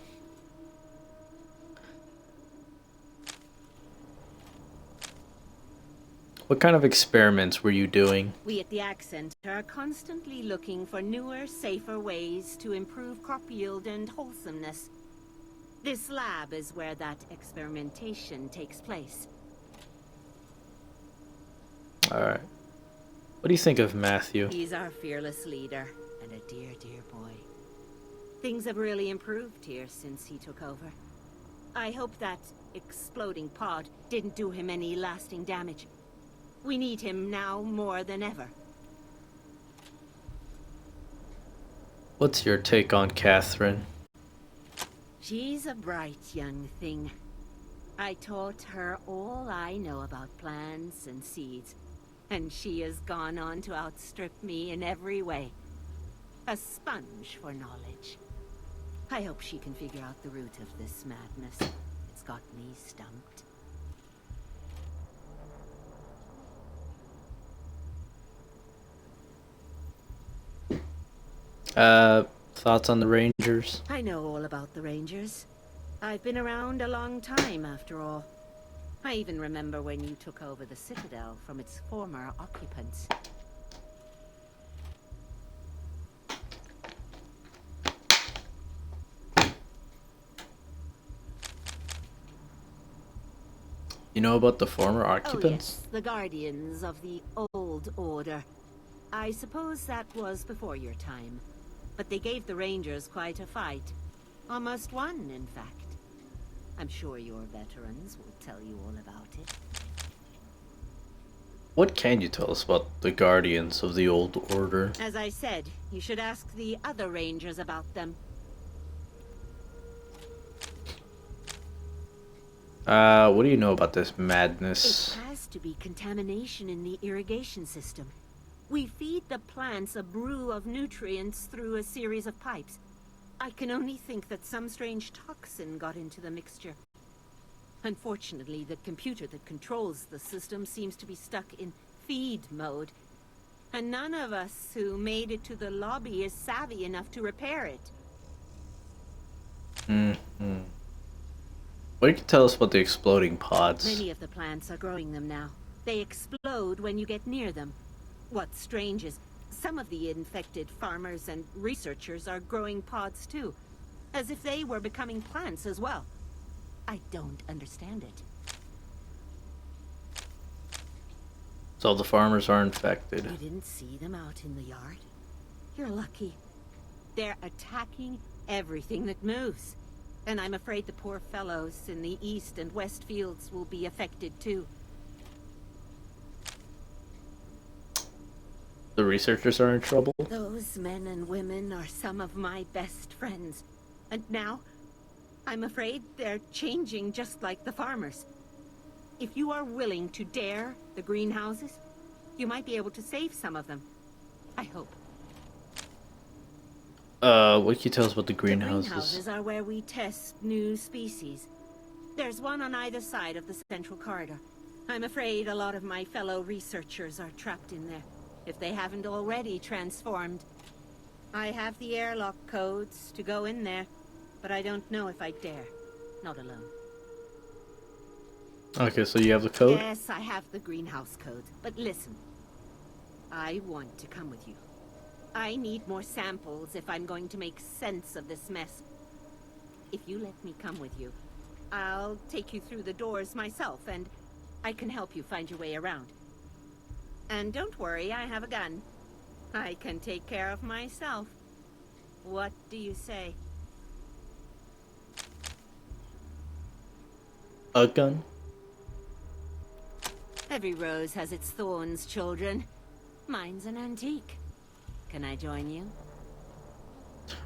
What kind of experiments were you doing? We at the Accent are constantly looking for newer, safer ways to improve crop yield and wholesomeness. This lab is where that experimentation takes place. Alright. What do you think of Matthew? He's our fearless leader, and a dear, dear boy. Things have really improved here since he took over. I hope that exploding pod didn't do him any lasting damage. We need him now more than ever. What's your take on Catherine? She's a bright young thing. I taught her all I know about plants and seeds, and she has gone on to outstrip me in every way. A sponge for knowledge. I hope she can figure out the root of this madness. It's got me stumped. Thoughts on the Rangers? I know all about the Rangers. I've been around a long time, after all. I even remember when you took over the Citadel from its former occupants. You know about the former Oh occupants? yes, the Guardians of the Old Order. I suppose that was before your time. But they gave the Rangers quite a fight. Almost won, in fact. I'm sure your veterans will tell you all about it. What can you tell us about the Guardians of the Old Order? As I said, you should ask the other Rangers about them. What do you know about this madness? It has to be contamination in the irrigation system. We feed the plants a brew of nutrients through a series of pipes. I can only think that some strange toxin got into the mixture. Unfortunately, the computer that controls the system seems to be stuck in feed mode. And none of us who made it to the lobby is savvy enough to repair it. What can you tell us about the exploding pods? Many of the plants are growing them now. They explode when you get near them. What's strange is some of the infected farmers and researchers are growing pods too, as if they were becoming plants as well. I don't understand it. So the farmers are infected. You didn't see them out in the yard? You're lucky. They're attacking everything that moves. And I'm afraid the poor fellows in the east and west fields will be affected too. The researchers are in trouble? Those men and women are some of my best friends. And now, I'm afraid they're changing just like the farmers. If you are willing to dare the greenhouses, you might be able to save some of them. I hope. What can you tell us about the The greenhouses? greenhouses are where we test new species. There's one on either side of the central corridor. I'm afraid a lot of my fellow researchers are trapped in there, if they haven't already transformed. I have the airlock codes to go in there, but I don't know if I'd dare. Not alone. Okay, so you have the code? Yes, I have the greenhouse code. But listen, I want to come with you. I need more samples if I'm going to make sense of this mess. If you let me come with you, I'll take you through the doors myself, and I can help you find your way around. And don't worry, I have a gun. I can take care of myself. What do you say? A gun? Every rose has its thorns, children. Mine's an antique. Can I join you?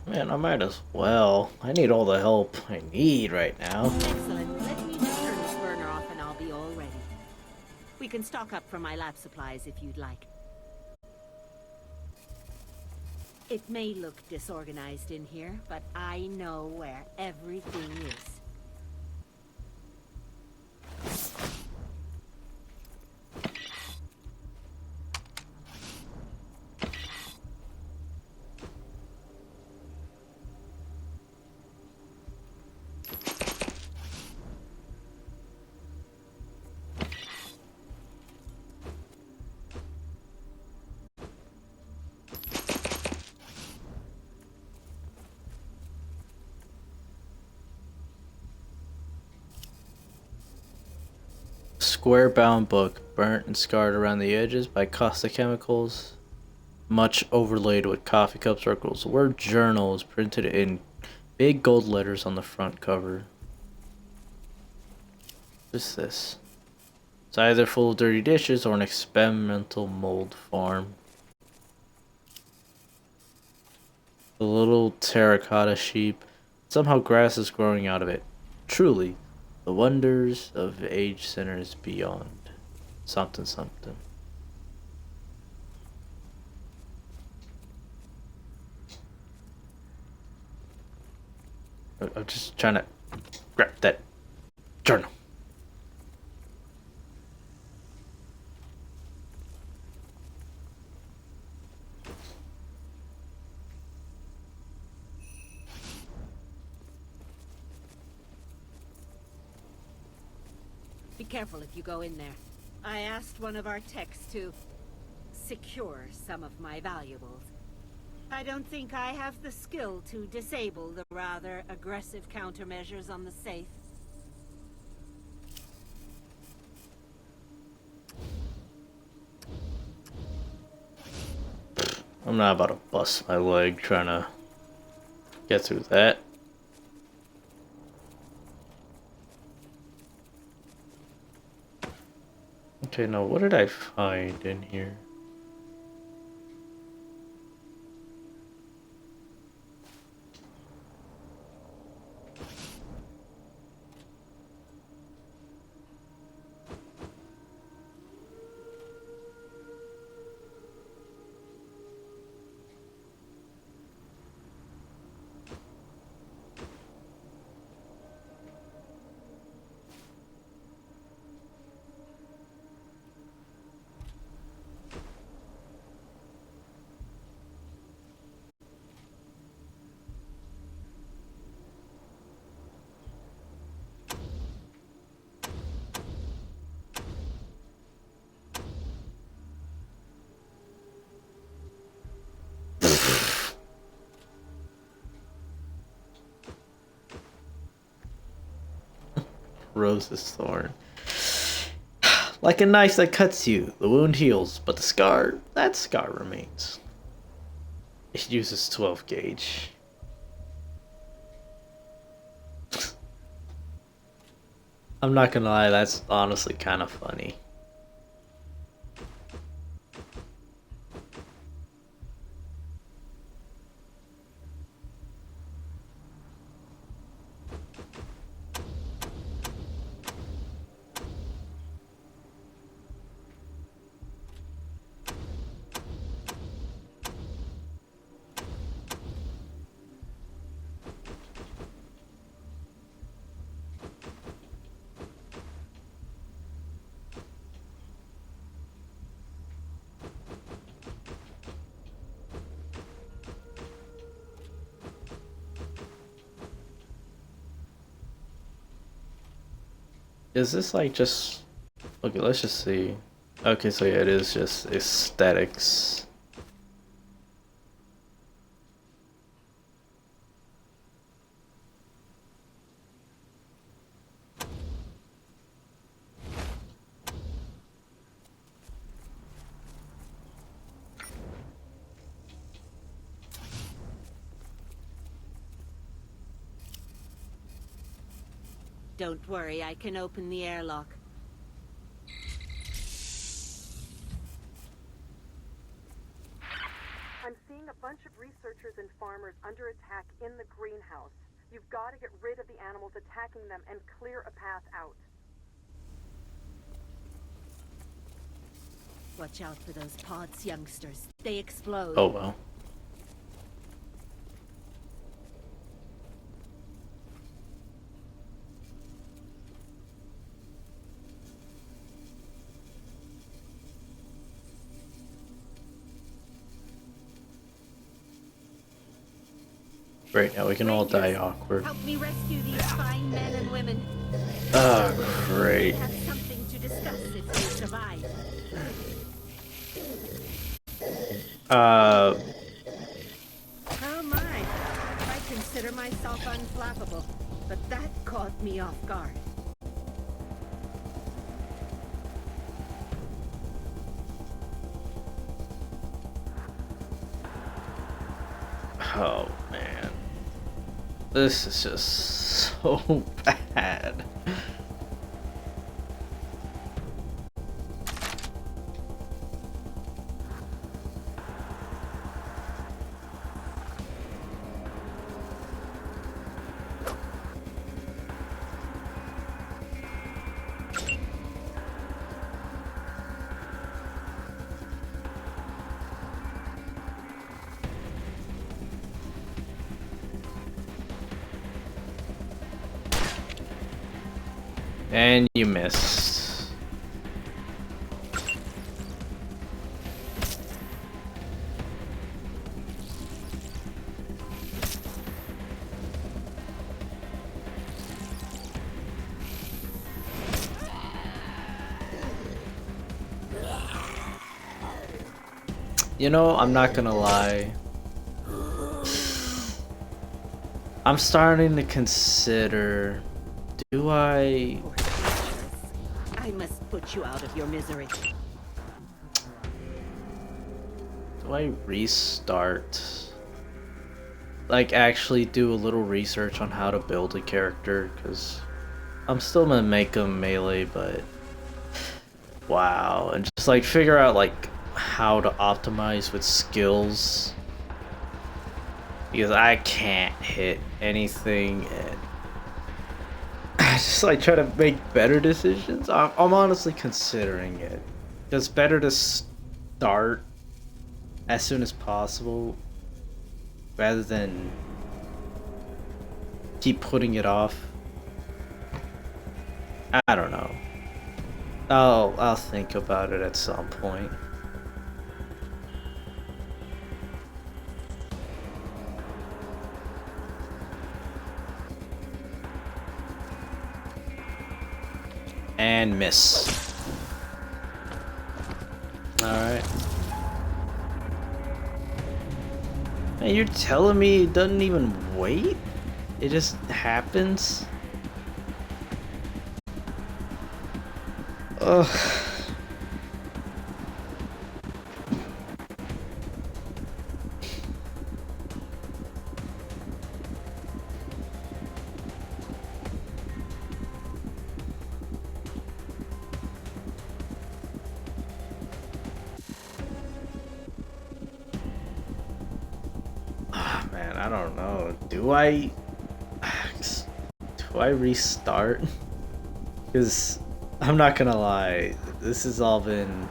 Man, I might as well. I need all the help I need right now. Excellent. Let me just turn this burner off and I'll be all ready. We can stock up from my lab supplies if you'd like. It may look disorganized in here, but I know where everything is. Square bound book, burnt and scarred around the edges by caustic chemicals, much overlaid with coffee cup circles. The word journal is printed in big gold letters on the front cover. What is this? It's either full of dirty dishes or an experimental mold farm. The little terracotta sheep. Somehow grass is growing out of it. Truly, the wonders of age centers beyond. Something, something. I'm just trying to grab that journal. Be careful if you go in there. I asked one of our techs to secure some of my valuables. I don't think I have the skill to disable the rather aggressive countermeasures on the safe. I'm not about to bust my leg trying to get through that. Okay, now what did I find in here? Rose's thorn. Like a knife that cuts you, the wound heals, but that scar remains. It uses 12 gauge. I'm not gonna lie, that's honestly kind of funny. Is this like just... Okay, let's just see. Okay, so yeah, it is just aesthetics. Don't worry, I can open the airlock. I'm seeing a bunch of researchers and farmers under attack in the greenhouse. You've got to get rid of the animals attacking them and clear a path out. Watch out for those pods, youngsters. They explode. Oh well. Great, now we can all die awkward. Help me rescue these fine men and women. Oh, great. We have something to discuss if they survive. Oh my. I consider myself unflappable, but that caught me off guard. Oh man, this is just so bad. And you missed. You know, I'm not gonna lie. I'm starting to consider, do I must put you out of your misery. Do I restart? Like actually do a little research on how to build a character, because I'm still gonna make him melee, but wow, and just like figure out like how to optimize with skills, because I can't hit anything and just like try to make better decisions. I'm honestly considering it. It's better to start as soon as possible rather than keep putting it off. I don't know. I'll think about it at some point. And miss. Alright. Man, you're telling me it doesn't even wait? It just happens? Ugh. Man, I don't know. Do I restart? Because I'm not gonna lie, this has all been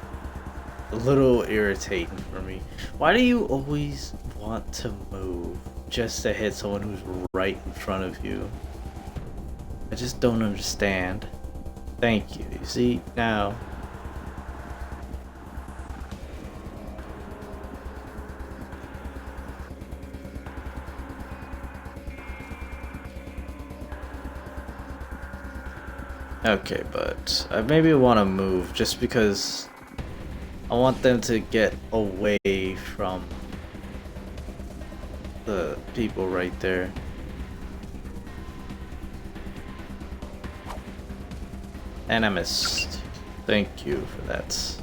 a little irritating for me. Why do you always want to move just to hit someone who's right in front of you? I just don't understand. Thank you. You see, now. Okay, but I maybe want to move just because I want them to get away from the people right there. And I missed. Thank you for that.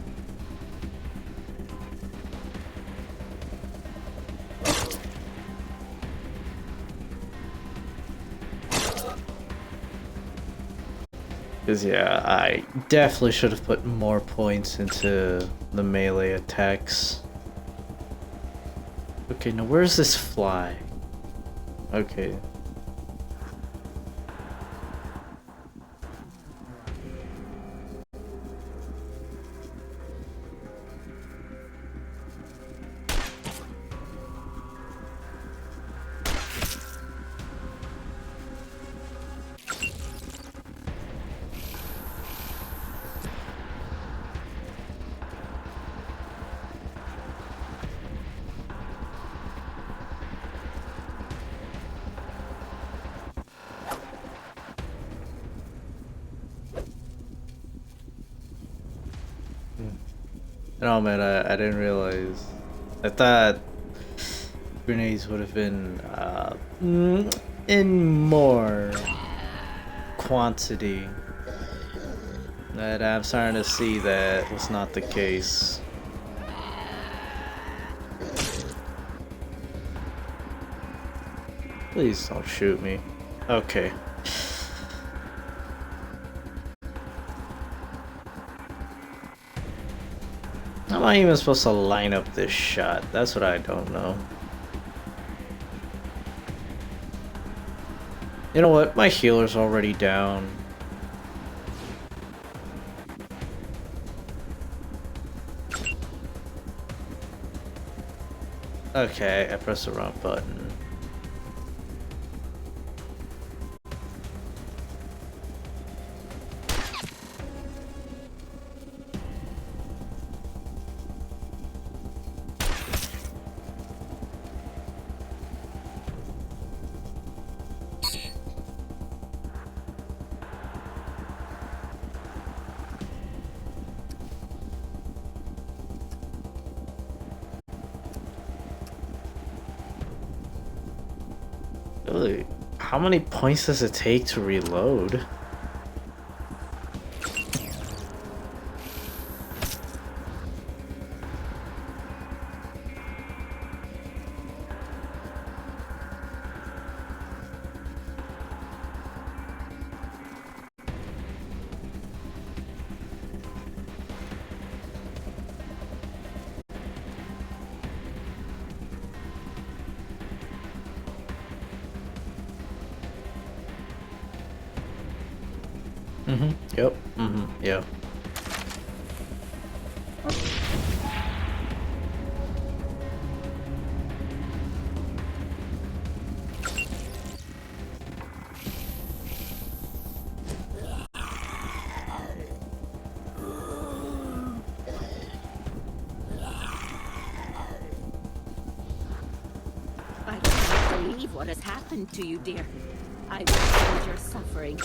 Because, yeah, I definitely should have put more points into the melee attacks. Okay, now where's this fly? Okay. No, man, I didn't realize. I thought grenades would have been in more quantity. But I'm starting to see that was not the case. Please don't shoot me. Okay. How am I even supposed to line up this shot? That's what I don't know. You know what? My healer's already down. Okay, I pressed the wrong button. Really? How many points does it take to reload? Yep. Yeah. I can't believe what has happened to you, dear. I will end your suffering.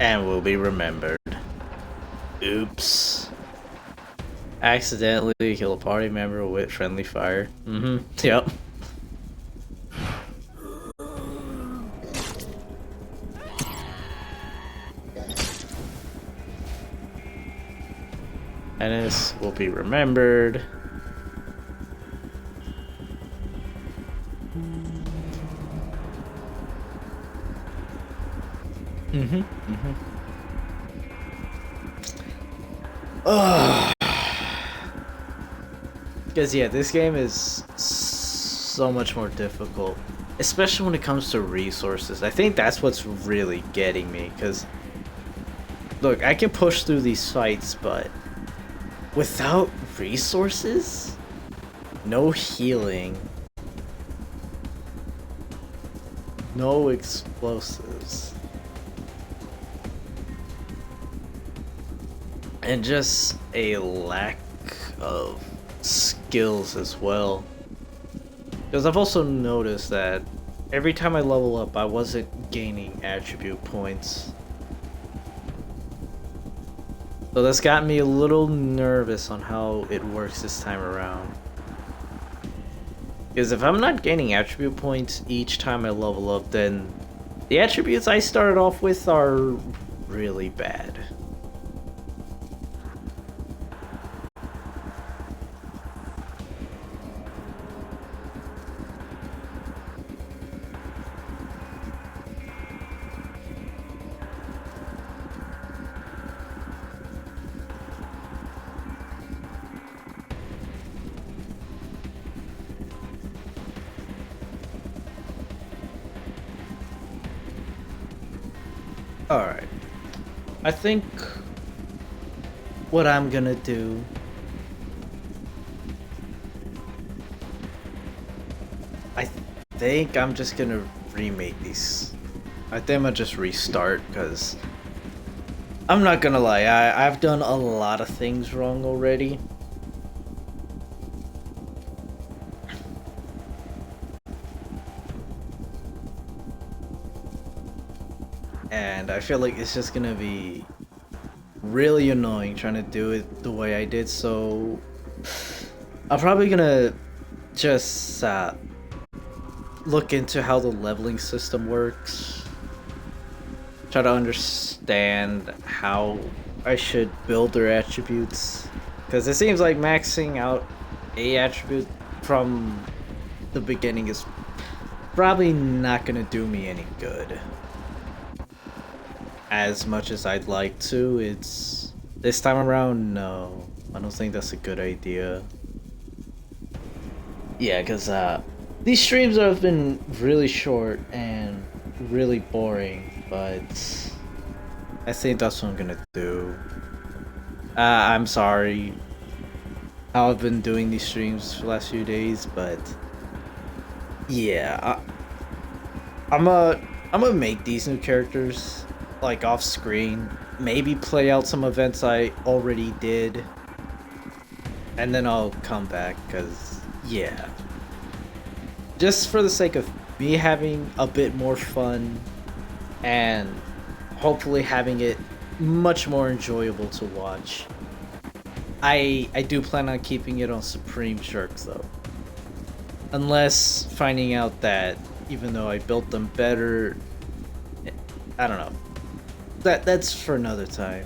And will be remembered. Oops. Accidentally kill a party member with friendly fire. Yep. Ennis will be remembered. Because yeah, this game is so much more difficult, especially when it comes to resources. I think that's what's really getting me, because look, I can push through these fights, but without resources, no healing, no explosives, and just a lack of skills as well. Because I've also noticed that every time I level up, I wasn't gaining attribute points. So that's got me a little nervous on how it works this time around. Because if I'm not gaining attribute points each time I level up, then the attributes I started off with are really bad. Alright, I think what I'm gonna do I think I'm just gonna remake these. I think I'm gonna just restart, because I'm not gonna lie, I've done a lot of things wrong already. And I feel like it's just gonna be really annoying trying to do it the way I did, so I'm probably gonna just look into how the leveling system works, try to understand how I should build their attributes, because it seems like maxing out a attribute from the beginning is probably not gonna do me any good. As much as I'd like to, it's this time around, no, I don't think that's a good idea. Yeah, because these streams have been really short and really boring, but I think that's what I'm gonna do. I'm sorry how I've been doing these streams for the last few days, but yeah, I'm gonna make these new characters like off screen, maybe play out some events I already did, and then I'll come back, because yeah, just for the sake of me having a bit more fun and hopefully having it much more enjoyable to watch. I do plan on keeping it on Supreme Sharks though, unless finding out that even though I built them better, I don't know. That's for another time.